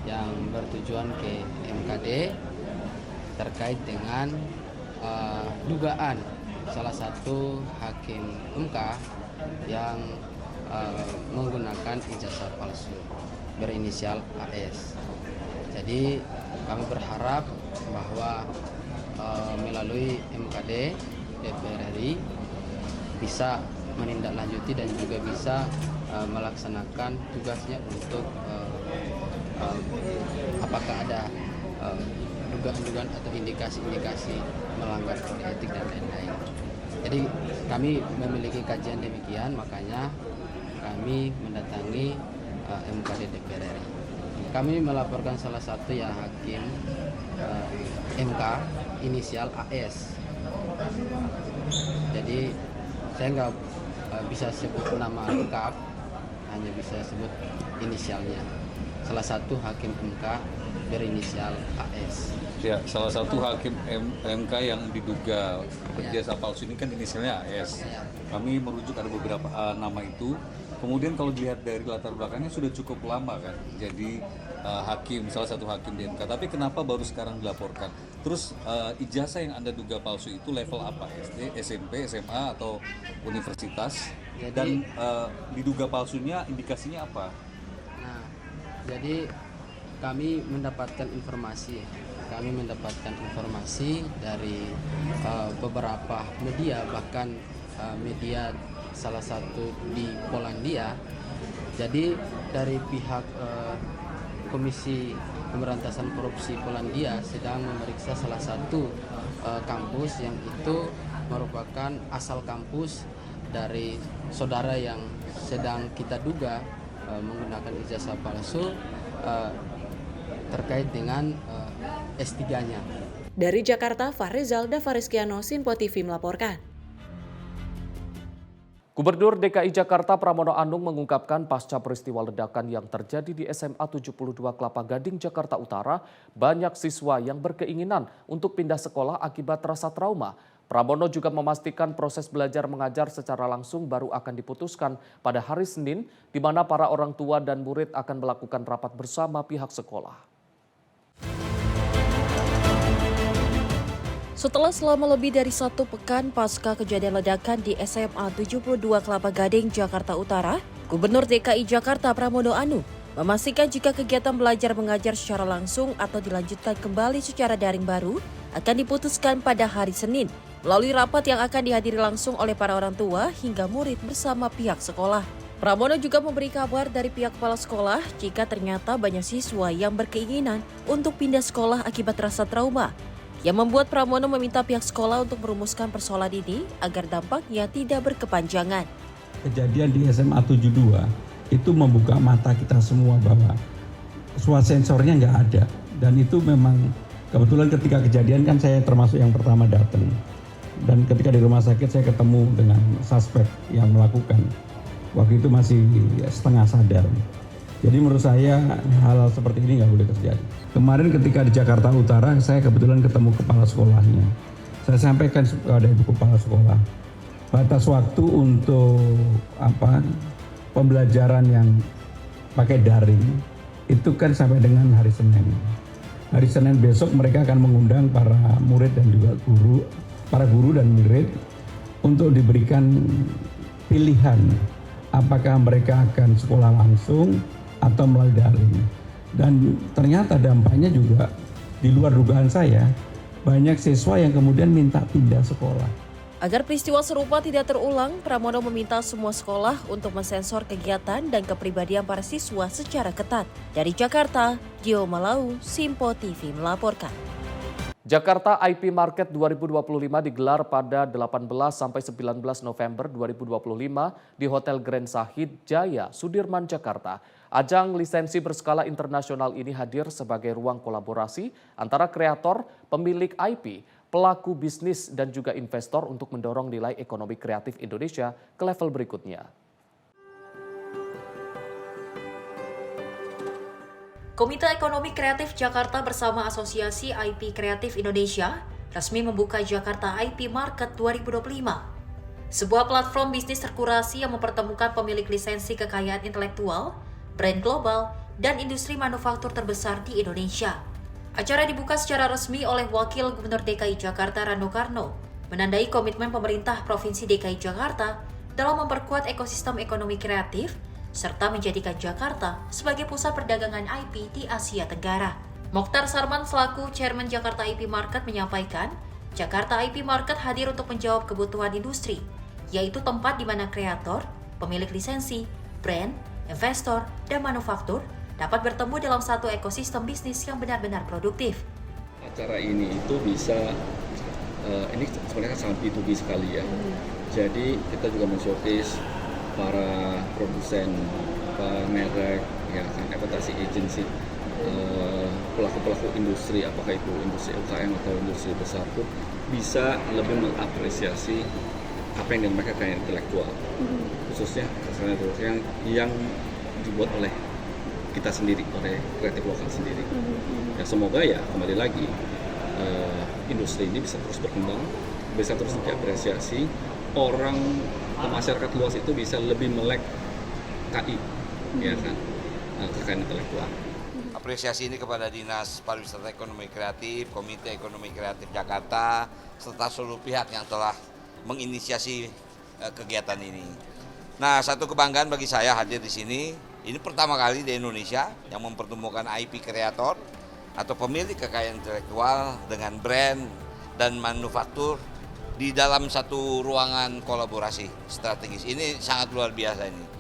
yang bertujuan ke MKD terkait dengan dugaan salah satu hakim MK yang menggunakan ijazah palsu berinisial AS. Jadi kami berharap bahwa melalui MKD DPR RI bisa menindaklanjuti dan juga bisa melaksanakan tugasnya untuk apakah ada dugaan-dugaan atau indikasi-indikasi melanggar kode etik dan lain-lain. Jadi kami memiliki kajian demikian, makanya kami mendatangi MKD DPR RI. Kami melaporkan salah satu ya hakim MK inisial AS. Jadi saya nggak bisa sebut nama lengkap, hanya bisa sebut inisialnya. Salah satu hakim MK berinisial AS. Ya, salah satu hakim MK yang diduga ijazah palsu ini kan inisialnya AS. Kami merujuk ada beberapa nama itu. Kemudian kalau dilihat dari latar belakangnya sudah cukup lama kan. Jadi hakim, salah satu hakim di MK. Tapi kenapa baru sekarang dilaporkan? Terus ijazah yang Anda duga palsu itu level apa? SD, SMP, SMA atau universitas? Dan diduga palsunya indikasinya apa? Nah, jadi kami mendapatkan informasi dari beberapa media, bahkan media salah satu di Polandia. Jadi dari pihak Komisi Pemberantasan Korupsi Polandia sedang memeriksa salah satu kampus yang itu merupakan asal kampus dari saudara yang sedang kita duga menggunakan ijazah palsu terkait dengan S3-nya. Dari Jakarta, Fahrizal Davariskiano, Simpo TV melaporkan. Gubernur DKI Jakarta Pramono Anung mengungkapkan pasca peristiwa ledakan yang terjadi di SMA 72 Kelapa Gading, Jakarta Utara, banyak siswa yang berkeinginan untuk pindah sekolah akibat rasa trauma. Pramono juga memastikan proses belajar mengajar secara langsung baru akan diputuskan pada hari Senin, di mana para orang tua dan murid akan melakukan rapat bersama pihak sekolah. Setelah selama lebih dari 1 pekan pasca kejadian ledakan di SMA 72 Kelapa Gading, Jakarta Utara, Gubernur DKI Jakarta Pramono Anung memastikan jika kegiatan belajar mengajar secara langsung atau dilanjutkan kembali secara daring baru akan diputuskan pada hari Senin melalui rapat yang akan dihadiri langsung oleh para orang tua hingga murid bersama pihak sekolah. Pramono juga memberi kabar dari pihak kepala sekolah jika ternyata banyak siswa yang berkeinginan untuk pindah sekolah akibat rasa trauma, yang membuat Pramono meminta pihak sekolah untuk merumuskan persoalan ini agar dampaknya tidak berkepanjangan. Kejadian di SMA 72 itu membuka mata kita semua bahwa suara sensornya nggak ada. Dan itu memang kebetulan ketika kejadian kan saya termasuk yang pertama datang. Dan ketika di rumah sakit saya ketemu dengan suspek yang melakukan. Waktu itu masih setengah sadar. Jadi menurut saya hal seperti ini nggak boleh terjadi. Kemarin ketika di Jakarta Utara saya kebetulan ketemu kepala sekolahnya. Saya sampaikan kepada ibu kepala sekolah batas waktu untuk pembelajaran yang pakai daring itu kan sampai dengan hari Senin. Hari Senin besok mereka akan mengundang para murid dan juga para guru dan murid untuk diberikan pilihan apakah mereka akan sekolah langsung atau melalui daring. Dan ternyata dampaknya juga di luar dugaan saya, banyak siswa yang kemudian minta pindah sekolah. Agar peristiwa serupa tidak terulang, Pramono meminta semua sekolah untuk mensensor kegiatan dan kepribadian para siswa secara ketat. Dari Jakarta, Gio Malau, Simpo TV melaporkan. Jakarta IP Market 2025 digelar pada 18 sampai 19 November 2025 di Hotel Grand Sahid Jaya, Sudirman, Jakarta. Ajang lisensi berskala internasional ini hadir sebagai ruang kolaborasi antara kreator, pemilik IP, pelaku bisnis dan juga investor untuk mendorong nilai ekonomi kreatif Indonesia ke level berikutnya. Komite Ekonomi Kreatif Jakarta bersama Asosiasi IP Kreatif Indonesia resmi membuka Jakarta IP Market 2025. Sebuah platform bisnis terkurasi yang mempertemukan pemilik lisensi kekayaan intelektual, brand global, dan industri manufaktur terbesar di Indonesia. Acara dibuka secara resmi oleh Wakil Gubernur DKI Jakarta Rano Karno, menandai komitmen pemerintah Provinsi DKI Jakarta dalam memperkuat ekosistem ekonomi kreatif serta menjadikan Jakarta sebagai pusat perdagangan IP di Asia Tenggara. Mokhtar Sarman selaku Chairman Jakarta IP Market menyampaikan, Jakarta IP Market hadir untuk menjawab kebutuhan industri, yaitu tempat di mana kreator, pemilik lisensi, brand, investor, dan manufaktur dapat bertemu dalam satu ekosistem bisnis yang benar-benar produktif. Acara ini itu bisa, ini sebenarnya sangat B2B sekali ya. Jadi kita juga men-showcase para produsen, merek, ya kan, advertising agency, pelaku-pelaku industri, apakah itu industri UKM atau industri besar pun bisa lebih mengapresiasi apa yang mereka kaya intelektual, khususnya yang dibuat oleh kita sendiri, oleh kreatif lokal sendiri. Ya semoga ya kembali lagi industri ini bisa terus berkembang, bisa terus diapresiasi, orang masyarakat luas itu bisa lebih melek KI, ya kan, kekayaan intelektual. apresiasi ini kepada Dinas Pariwisata Ekonomi Kreatif, Komite Ekonomi Kreatif Jakarta, serta seluruh pihak yang telah menginisiasi kegiatan ini. Nah, satu kebanggaan bagi saya hadir di sini. Ini pertama kali di Indonesia yang mempertemukan IP kreator atau pemilik kekayaan intelektual dengan brand dan manufaktur di dalam satu ruangan kolaborasi strategis. Ini sangat luar biasa ini.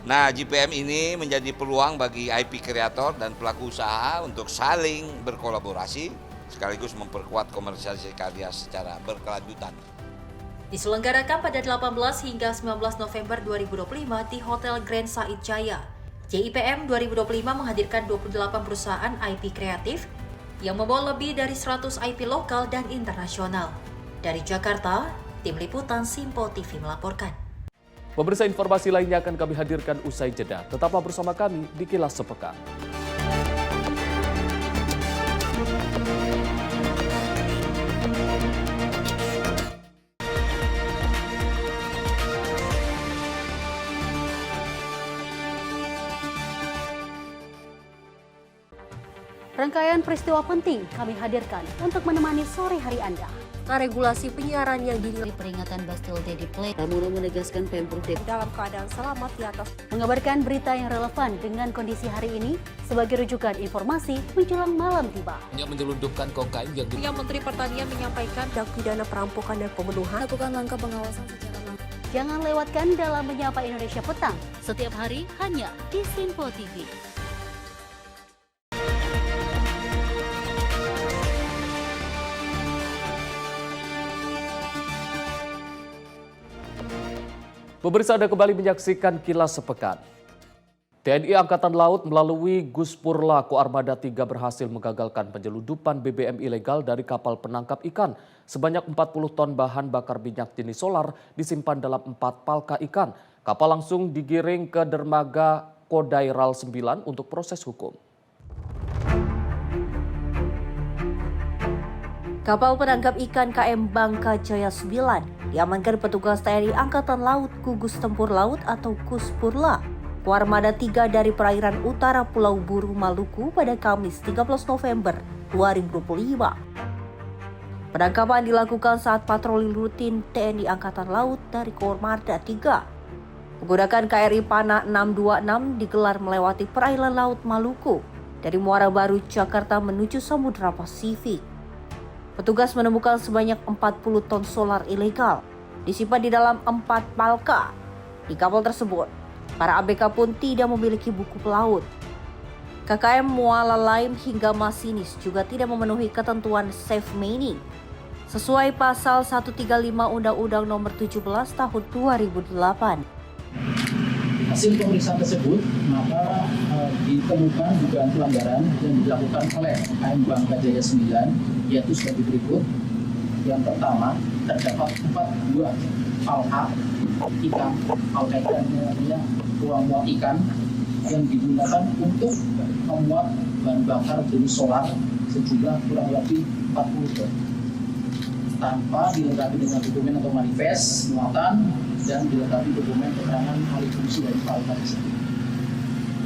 Nah, JPM ini menjadi peluang bagi IP kreator dan pelaku usaha untuk saling berkolaborasi sekaligus memperkuat komersialisasi karya secara berkelanjutan. Diselenggarakan pada 18 hingga 19 November 2025 di Hotel Grand Said Jaya. JIPM 2025 menghadirkan 28 perusahaan IP kreatif yang membawa lebih dari 100 IP lokal dan internasional. Dari Jakarta, Tim Liputan Simpo TV melaporkan. Pemirsa, informasi lainnya akan kami hadirkan usai jeda. Tetaplah bersama kami di Kilas Sepekan. Rangkaian peristiwa penting kami hadirkan untuk menemani sore hari Anda. Regulasi penyiaran yang dinilai peringatan Bastille Day di Play, Pramono menegaskan Pemprov DKI dalam keadaan selamat di atas. Mengabarkan berita yang relevan dengan kondisi hari ini sebagai rujukan informasi menjelang malam tiba. Yang menyelundupkan kokain yang Menteri Pertanian menyampaikan tindak pidana perampokan dan pembunuhan. Lakukan langkah pengawasan secara langsung. Jangan lewatkan dalam Menyapa Indonesia Petang setiap hari hanya di Simpo TV. Pemirsa, Anda kembali menyaksikan Kilas Sepekan. TNI Angkatan Laut melalui Guspurla Koarmada 3 berhasil menggagalkan penyelundupan BBM ilegal dari kapal penangkap ikan. Sebanyak 40 ton bahan bakar minyak jenis solar disimpan dalam 4 palka ikan. Kapal langsung digiring ke dermaga Kodairal 9 untuk proses hukum. Kapal penangkap ikan KM Bangka Jaya 9 diamankan petugas TNI Angkatan Laut Gugus Tempur Laut atau Guspurla Koarmada 3 dari perairan utara Pulau Buru, Maluku pada Kamis 13 November 2025. Penangkapan dilakukan saat patroli rutin TNI Angkatan Laut dari Koarmada 3. Menggunakan KRI Pana 626 digelar melewati perairan laut Maluku dari Muara Baru, Jakarta menuju Samudra Pasifik. Petugas menemukan sebanyak 40 ton solar ilegal disimpan di dalam 4 palka. Di kapal tersebut, para ABK pun tidak memiliki buku pelaut. KKM Muala Lain hingga masinis juga tidak memenuhi ketentuan safe mining sesuai pasal 135 Undang-Undang Nomor 17 Tahun 2008. Hasil pemeriksaan tersebut, maka ditemukan dugaan pelanggaran yang dilakukan oleh KM Bangka Jaya 9, yaitu sebagai berikut. Yang pertama, terdapat 4 buah palka ikan, palka ikannya ruang muat ikan yang digunakan untuk memuat bahan bakar jenis solar sejumlah kurang lebih 40 ton tanpa dilengkapi dengan dokumen atau manifest muatan dan dilengkapi dokumen keterangan alih fungsi dari palka tersebut.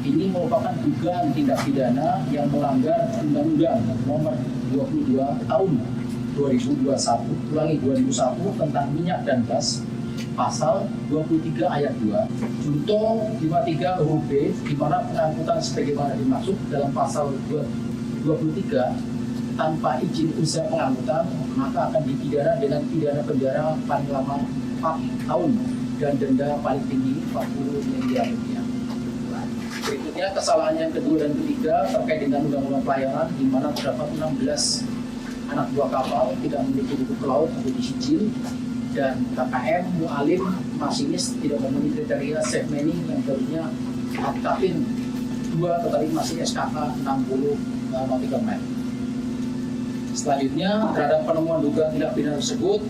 Ini merupakan dugaan tindak pidana yang melanggar Undang-Undang Nomor 22 Tahun 2021 tentang minyak dan gas, pasal 23 ayat 2, junto 53 huruf B, di mana pengangkutan sebagaimana dimaksud dalam pasal 23 tanpa izin usaha pengangkutan, maka akan dipidana dengan pidana penjara paling lama 4 tahun dan denda paling tinggi 40 miliar rupiah. Berikutnya kesalahan yang kedua dan ketiga terkait dengan undang-undang pelayaran, di mana terdapat 16 anak buah kapal tidak memiliki buku pelaut atau disijil, dan KKM Mualim masinis tidak memenuhi kriteria safe mining yang tentunya Kapin 2 tetapi masih SKK 60 nautical mile. Selanjutnya, terhadap penemuan dugaan tindak pidana tersebut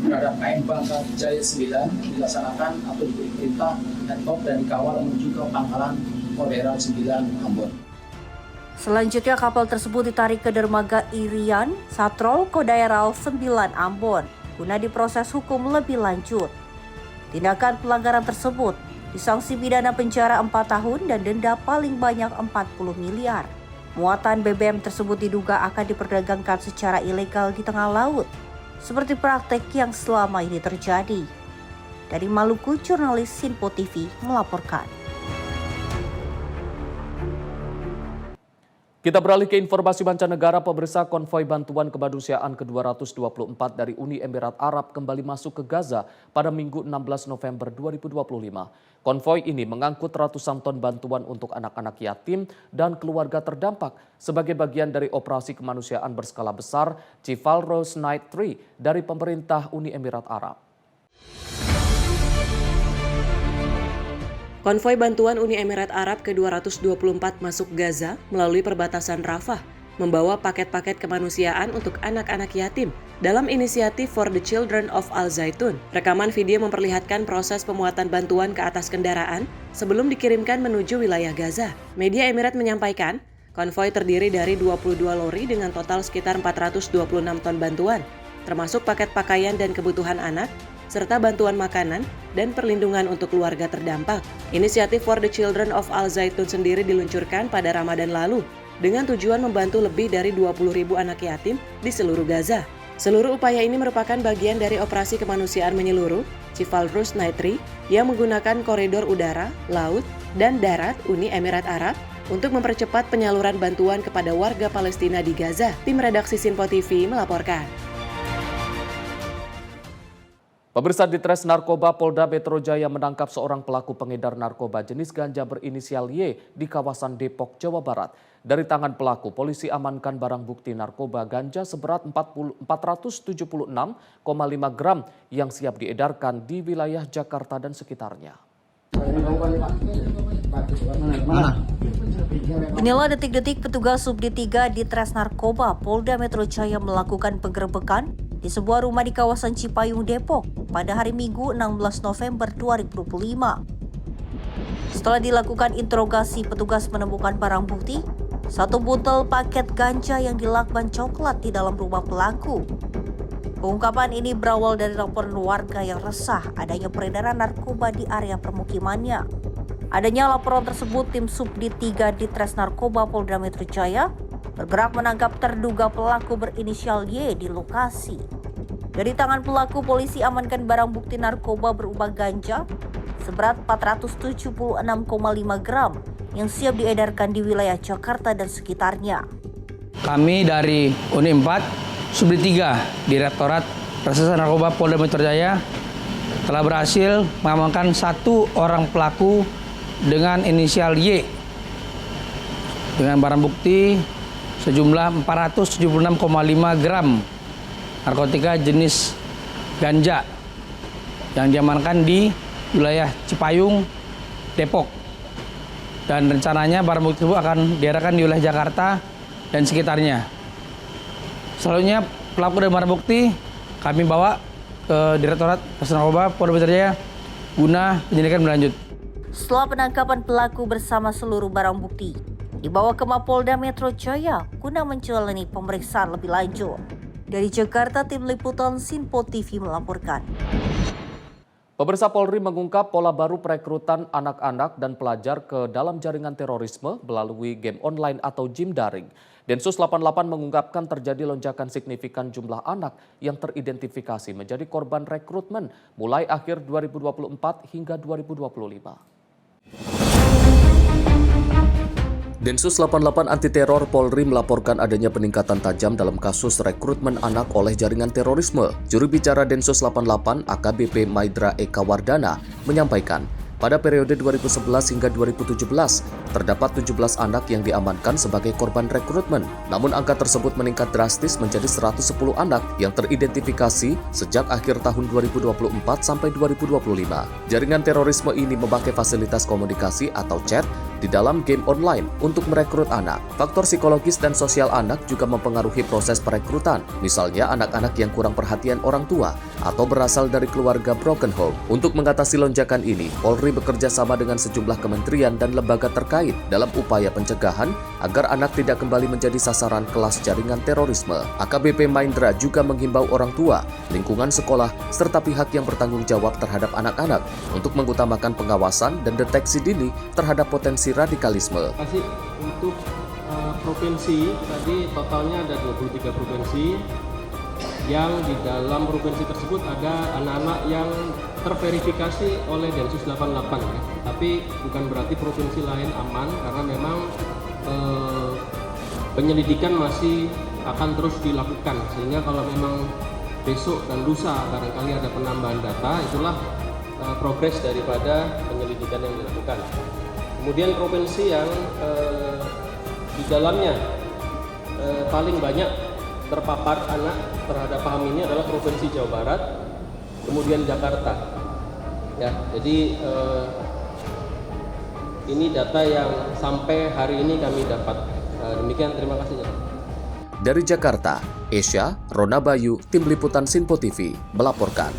terhadap KM Bangka Jaya 9 dilaksanakan atau diberi perintah headlock dan dikawal menuju ke pangkalan Kodairal 9 Ambon. Selanjutnya, kapal tersebut ditarik ke dermaga Irian Satrol Kodairal 9 Ambon guna diproses hukum lebih lanjut. Tindakan pelanggaran tersebut disanksi pidana penjara 4 tahun dan denda paling banyak 40 miliar. Muatan BBM tersebut diduga akan diperdagangkan secara ilegal di tengah laut, seperti praktek yang selama ini terjadi. Dari Maluku, jurnalis Sinpo TV melaporkan. Kita beralih ke informasi mancanegara. Pemirsa, konvoi bantuan kemanusiaan ke-224 dari Uni Emirat Arab kembali masuk ke Gaza pada Minggu 16 November 2025. Konvoi ini mengangkut ratusan ton bantuan untuk anak-anak yatim dan keluarga terdampak sebagai bagian dari operasi kemanusiaan berskala besar Chivalrous Knight III dari pemerintah Uni Emirat Arab. Konvoi bantuan Uni Emirat Arab ke-224 masuk Gaza melalui perbatasan Rafah, membawa paket-paket kemanusiaan untuk anak-anak yatim dalam inisiatif For the Children of Al Zaitun. Rekaman video memperlihatkan proses pemuatan bantuan ke atas kendaraan sebelum dikirimkan menuju wilayah Gaza. Media Emirat menyampaikan, konvoi terdiri dari 22 lori dengan total sekitar 426 ton bantuan, termasuk paket pakaian dan kebutuhan anak, serta bantuan makanan dan perlindungan untuk keluarga terdampak. Inisiatif For the Children of Al Zaitun sendiri diluncurkan pada Ramadan lalu dengan tujuan membantu lebih dari 20.000 anak yatim di seluruh Gaza. Seluruh upaya ini merupakan bagian dari operasi kemanusiaan menyeluruh Chivalrous Knight III yang menggunakan koridor udara, laut, dan darat Uni Emirat Arab untuk mempercepat penyaluran bantuan kepada warga Palestina di Gaza. Tim redaksi Sinpo TV melaporkan. Pemirsa, Ditres Narkoba Polda Metro Jaya menangkap seorang pelaku pengedar narkoba jenis ganja berinisial Y di kawasan Depok, Jawa Barat. Dari tangan pelaku, polisi amankan barang bukti narkoba ganja seberat 476,5 gram yang siap diedarkan di wilayah Jakarta dan sekitarnya. Inilah detik-detik petugas Subdit 3 Ditres Narkoba Polda Metro Jaya melakukan penggerebekan di sebuah rumah di kawasan Cipayung, Depok pada hari Minggu 16 November 2025. Setelah dilakukan interogasi, petugas menemukan barang bukti, satu botol paket ganja yang dilakban coklat di dalam rumah pelaku. Pengungkapan ini berawal dari laporan warga yang resah adanya peredaran narkoba di area permukimannya. Adanya laporan tersebut, tim Subdit 3 Ditres Narkoba Polda Metro Jaya bergerak menangkap terduga pelaku berinisial Y di lokasi. Dari tangan pelaku, polisi amankan barang bukti narkoba berupa ganja seberat 476,5 gram yang siap diedarkan di wilayah Jakarta dan sekitarnya. Kami dari Uni 4, Subdit 3, Direktorat Reserse Narkoba Polda Metro Jaya telah berhasil mengamankan satu orang pelaku dengan inisial Y dengan barang bukti sejumlah 476,5 gram narkotika jenis ganja yang diamankan di wilayah Cipayung, Depok. Dan rencananya barang bukti tersebut akan diedarkan di wilayah Jakarta dan sekitarnya. Selanjutnya pelaku dan barang bukti kami bawa ke Direktorat Reserse Narkoba Polda Metro Jaya guna penyelidikan berlanjut. Setelah penangkapan pelaku bersama seluruh barang bukti, dibawa ke Mapolda Metro Jaya guna menjalani pemeriksaan lebih lanjut. Dari Jakarta, tim liputan Sinpo TV melaporkan. Pemirsa, Polri mengungkap pola baru perekrutan anak-anak dan pelajar ke dalam jaringan terorisme melalui game online atau gym daring. Densus 88 mengungkapkan terjadi lonjakan signifikan jumlah anak yang teridentifikasi menjadi korban rekrutmen mulai akhir 2024 hingga 2025. Densus 88 Anti Teror Polri melaporkan adanya peningkatan tajam dalam kasus rekrutmen anak oleh jaringan terorisme. Juru bicara Densus 88 AKBP Maidra Eka Wardana menyampaikan, pada periode 2011 hingga 2017, terdapat 17 anak yang diamankan sebagai korban rekrutmen. Namun angka tersebut meningkat drastis menjadi 110 anak yang teridentifikasi sejak akhir tahun 2024 sampai 2025. Jaringan terorisme ini memakai fasilitas komunikasi atau chat di dalam game online untuk merekrut anak. Faktor psikologis dan sosial anak juga mempengaruhi proses perekrutan. Misalnya anak-anak yang kurang perhatian orang tua atau berasal dari keluarga broken home. Untuk mengatasi lonjakan ini, Polri bekerja sama dengan sejumlah kementerian dan lembaga terkait dalam upaya pencegahan agar anak tidak kembali menjadi sasaran kelas jaringan terorisme. AKBP Maindra juga menghimbau orang tua, lingkungan sekolah, serta pihak yang bertanggung jawab terhadap anak-anak untuk mengutamakan pengawasan dan deteksi dini terhadap potensi radikalisme. Untuk provinsi, tadi totalnya ada 23 provinsi, yang di dalam provinsi tersebut ada anak-anak yang terverifikasi oleh Densus 88 ya. Tapi bukan berarti provinsi lain aman, karena memang penyelidikan masih akan terus dilakukan, sehingga kalau memang besok dan lusa barangkali ada penambahan data, itulah progres daripada penyelidikan yang dilakukan. Kemudian provinsi yang di dalamnya paling banyak terpapar anak terhadap paham ini adalah Provinsi Jawa Barat, kemudian Jakarta. Ya, jadi ini data yang sampai hari ini kami dapat. Demikian, terima kasih. Dari Jakarta, Esya, Rona Bayu, Tim Liputan Sinpo TV melaporkan.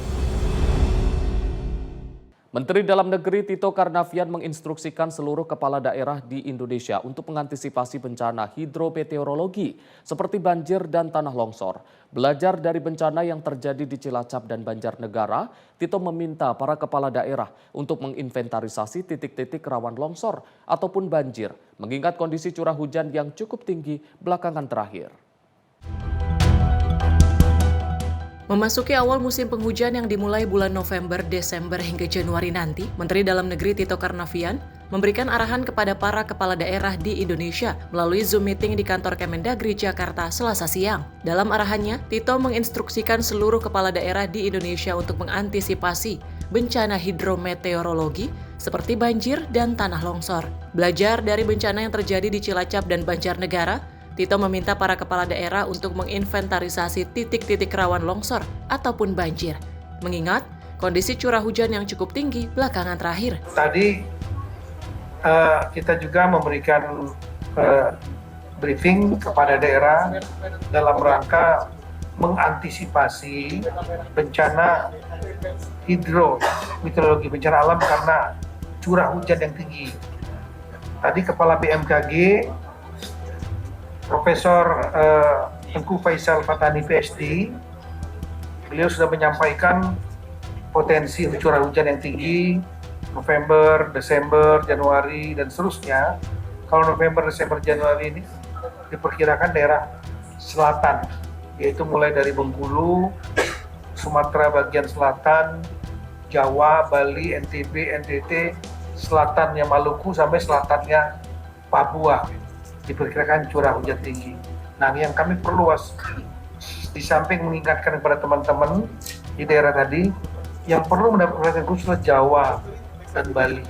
Menteri Dalam Negeri Tito Karnavian menginstruksikan seluruh kepala daerah di Indonesia untuk mengantisipasi bencana hidrometeorologi seperti banjir dan tanah longsor. Belajar dari bencana yang terjadi di Cilacap dan Banjarnegara, Tito meminta para kepala daerah untuk menginventarisasi titik-titik rawan longsor ataupun banjir, mengingat kondisi curah hujan yang cukup tinggi belakangan terakhir. Memasuki awal musim penghujan yang dimulai bulan November, Desember hingga Januari nanti, Menteri Dalam Negeri Tito Karnavian memberikan arahan kepada para kepala daerah di Indonesia melalui Zoom meeting di kantor Kemendagri Jakarta Selasa siang. Dalam arahannya, Tito menginstruksikan seluruh kepala daerah di Indonesia untuk mengantisipasi bencana hidrometeorologi seperti banjir dan tanah longsor. Belajar dari bencana yang terjadi di Cilacap dan Banjarnegara, Tito meminta para kepala daerah untuk menginventarisasi titik-titik rawan longsor ataupun banjir, mengingat kondisi curah hujan yang cukup tinggi belakangan terakhir. Tadi kita juga memberikan briefing kepada daerah dalam rangka mengantisipasi bencana hidrometeorologi, bencana alam karena curah hujan yang tinggi. Tadi Kepala BMKG Profesor Tengku Faisal Fatani PhD, beliau sudah menyampaikan potensi curah hujan yang tinggi November, Desember, Januari, dan seterusnya. Kalau November, Desember, Januari ini diperkirakan daerah selatan, yaitu mulai dari Bengkulu, Sumatera bagian selatan, Jawa, Bali, NTB, NTT, selatannya Maluku sampai selatannya Papua. Diperkirakan curah hujan tinggi. Nah, yang kami perluas di samping mengingatkan kepada teman-teman di daerah tadi yang perlu mendapat perhatian khusus adalah Jawa dan Bali.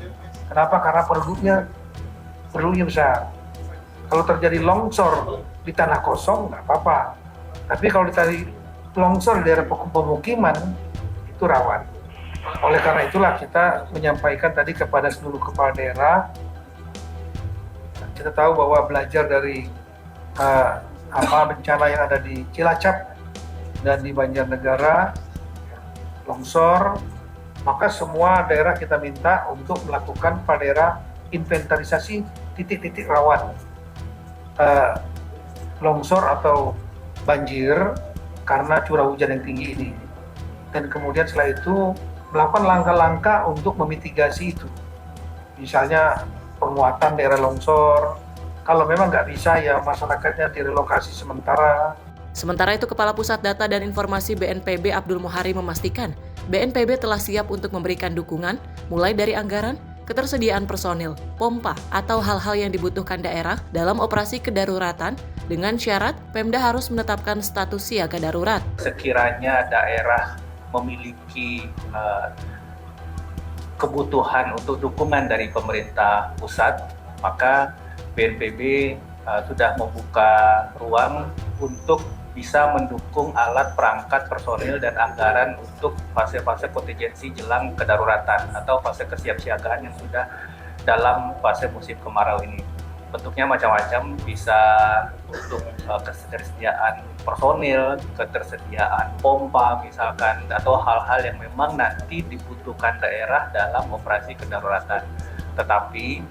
Kenapa? Karena penduduknya besar. Kalau terjadi longsor di tanah kosong nggak apa-apa. Tapi kalau terjadi longsor di daerah pemukiman itu rawan. Oleh karena itulah kita menyampaikan tadi kepada seluruh kepala daerah. Kita tahu bahwa belajar dari bencana yang ada di Cilacap dan di Banjarnegara, longsor, maka semua daerah kita minta untuk melakukan pada daerah inventarisasi titik-titik rawan longsor atau banjir karena curah hujan yang tinggi ini. Dan kemudian setelah itu melakukan langkah-langkah untuk memitigasi itu. Misalnya penguatan daerah longsor, kalau memang nggak bisa ya masyarakatnya direlokasi sementara. Sementara itu, Kepala Pusat Data dan Informasi BNPB Abdul Muhari memastikan BNPB telah siap untuk memberikan dukungan mulai dari anggaran, ketersediaan personil, pompa, atau hal-hal yang dibutuhkan daerah dalam operasi kedaruratan dengan syarat Pemda harus menetapkan status siaga darurat. Sekiranya daerah memiliki kebutuhan untuk dukungan dari pemerintah pusat, maka BNPB sudah membuka ruang untuk bisa mendukung alat perangkat personil dan anggaran untuk fase-fase kontingensi jelang kedaruratan atau fase kesiapsiagaan yang sudah dalam fase musim kemarau ini. Bentuknya macam-macam, bisa untuk ketersediaan personil, ketersediaan pompa misalkan, atau hal-hal yang memang nanti dibutuhkan daerah dalam operasi kedaruratan. Tetapi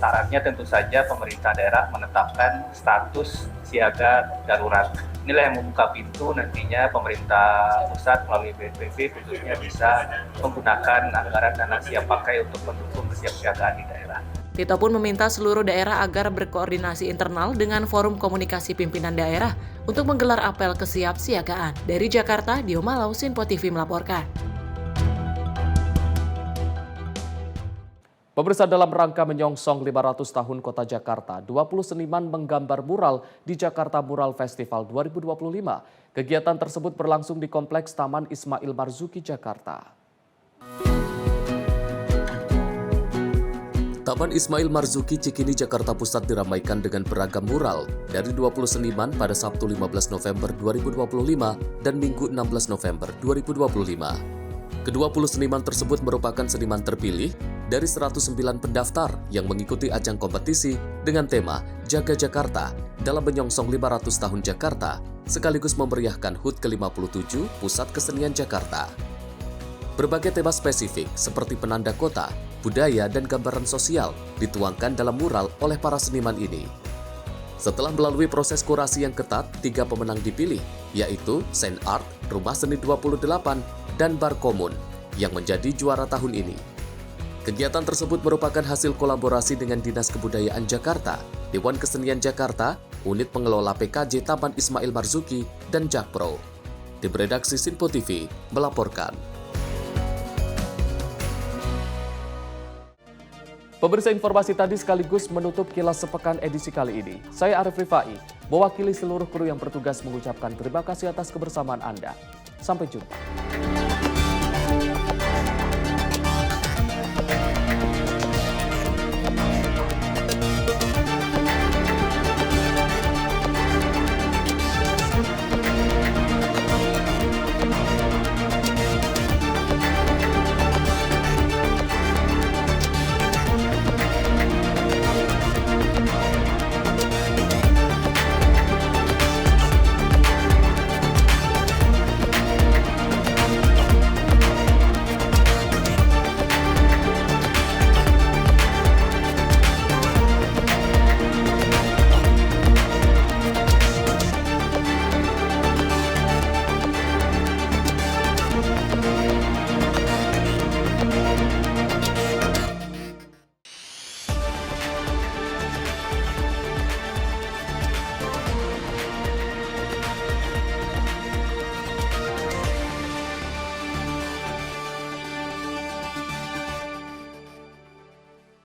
syaratnya tentu saja pemerintah daerah menetapkan status siaga darurat. Inilah yang membuka pintu nantinya pemerintah pusat melalui BNPB khususnya bisa menggunakan anggaran dana siap pakai untuk mendukung kesiapsiagaan di daerah. Tito pun meminta seluruh daerah agar berkoordinasi internal dengan Forum Komunikasi Pimpinan Daerah untuk menggelar apel kesiapsiagaan. Dari Jakarta, Dio Malau, Sinpo TV melaporkan. Pemirsa, dalam rangka menyongsong 500 tahun Kota Jakarta, 20 seniman menggambar mural di Jakarta Mural Festival 2025. Kegiatan tersebut berlangsung di Kompleks Taman Ismail Marzuki, Jakarta. Taman Ismail Marzuki Cikini, Jakarta Pusat diramaikan dengan beragam mural dari 20 seniman pada Sabtu 15 November 2025 dan Minggu 16 November 2025. Ke-20 seniman tersebut merupakan seniman terpilih dari 109 pendaftar yang mengikuti ajang kompetisi dengan tema Jaga Jakarta dalam menyongsong 500 tahun Jakarta sekaligus memeriahkan HUT ke-57 Pusat Kesenian Jakarta. Berbagai tema spesifik seperti penanda kota, budaya, dan gambaran sosial dituangkan dalam mural oleh para seniman ini. Setelah melalui proses kurasi yang ketat, 3 pemenang dipilih, yaitu Sen Art, Rumah Seni 28, dan Bar Komun, yang menjadi juara tahun ini. Kegiatan tersebut merupakan hasil kolaborasi dengan Dinas Kebudayaan Jakarta, Dewan Kesenian Jakarta, Unit Pengelola PKJ Taman Ismail Marzuki, dan Jakpro. Tim redaksi Sinpo TV melaporkan. Pemirsa, informasi tadi sekaligus menutup Kilas Sepekan edisi kali ini. Saya Arif Rifai, mewakili seluruh kru yang bertugas mengucapkan terima kasih atas kebersamaan Anda. Sampai jumpa.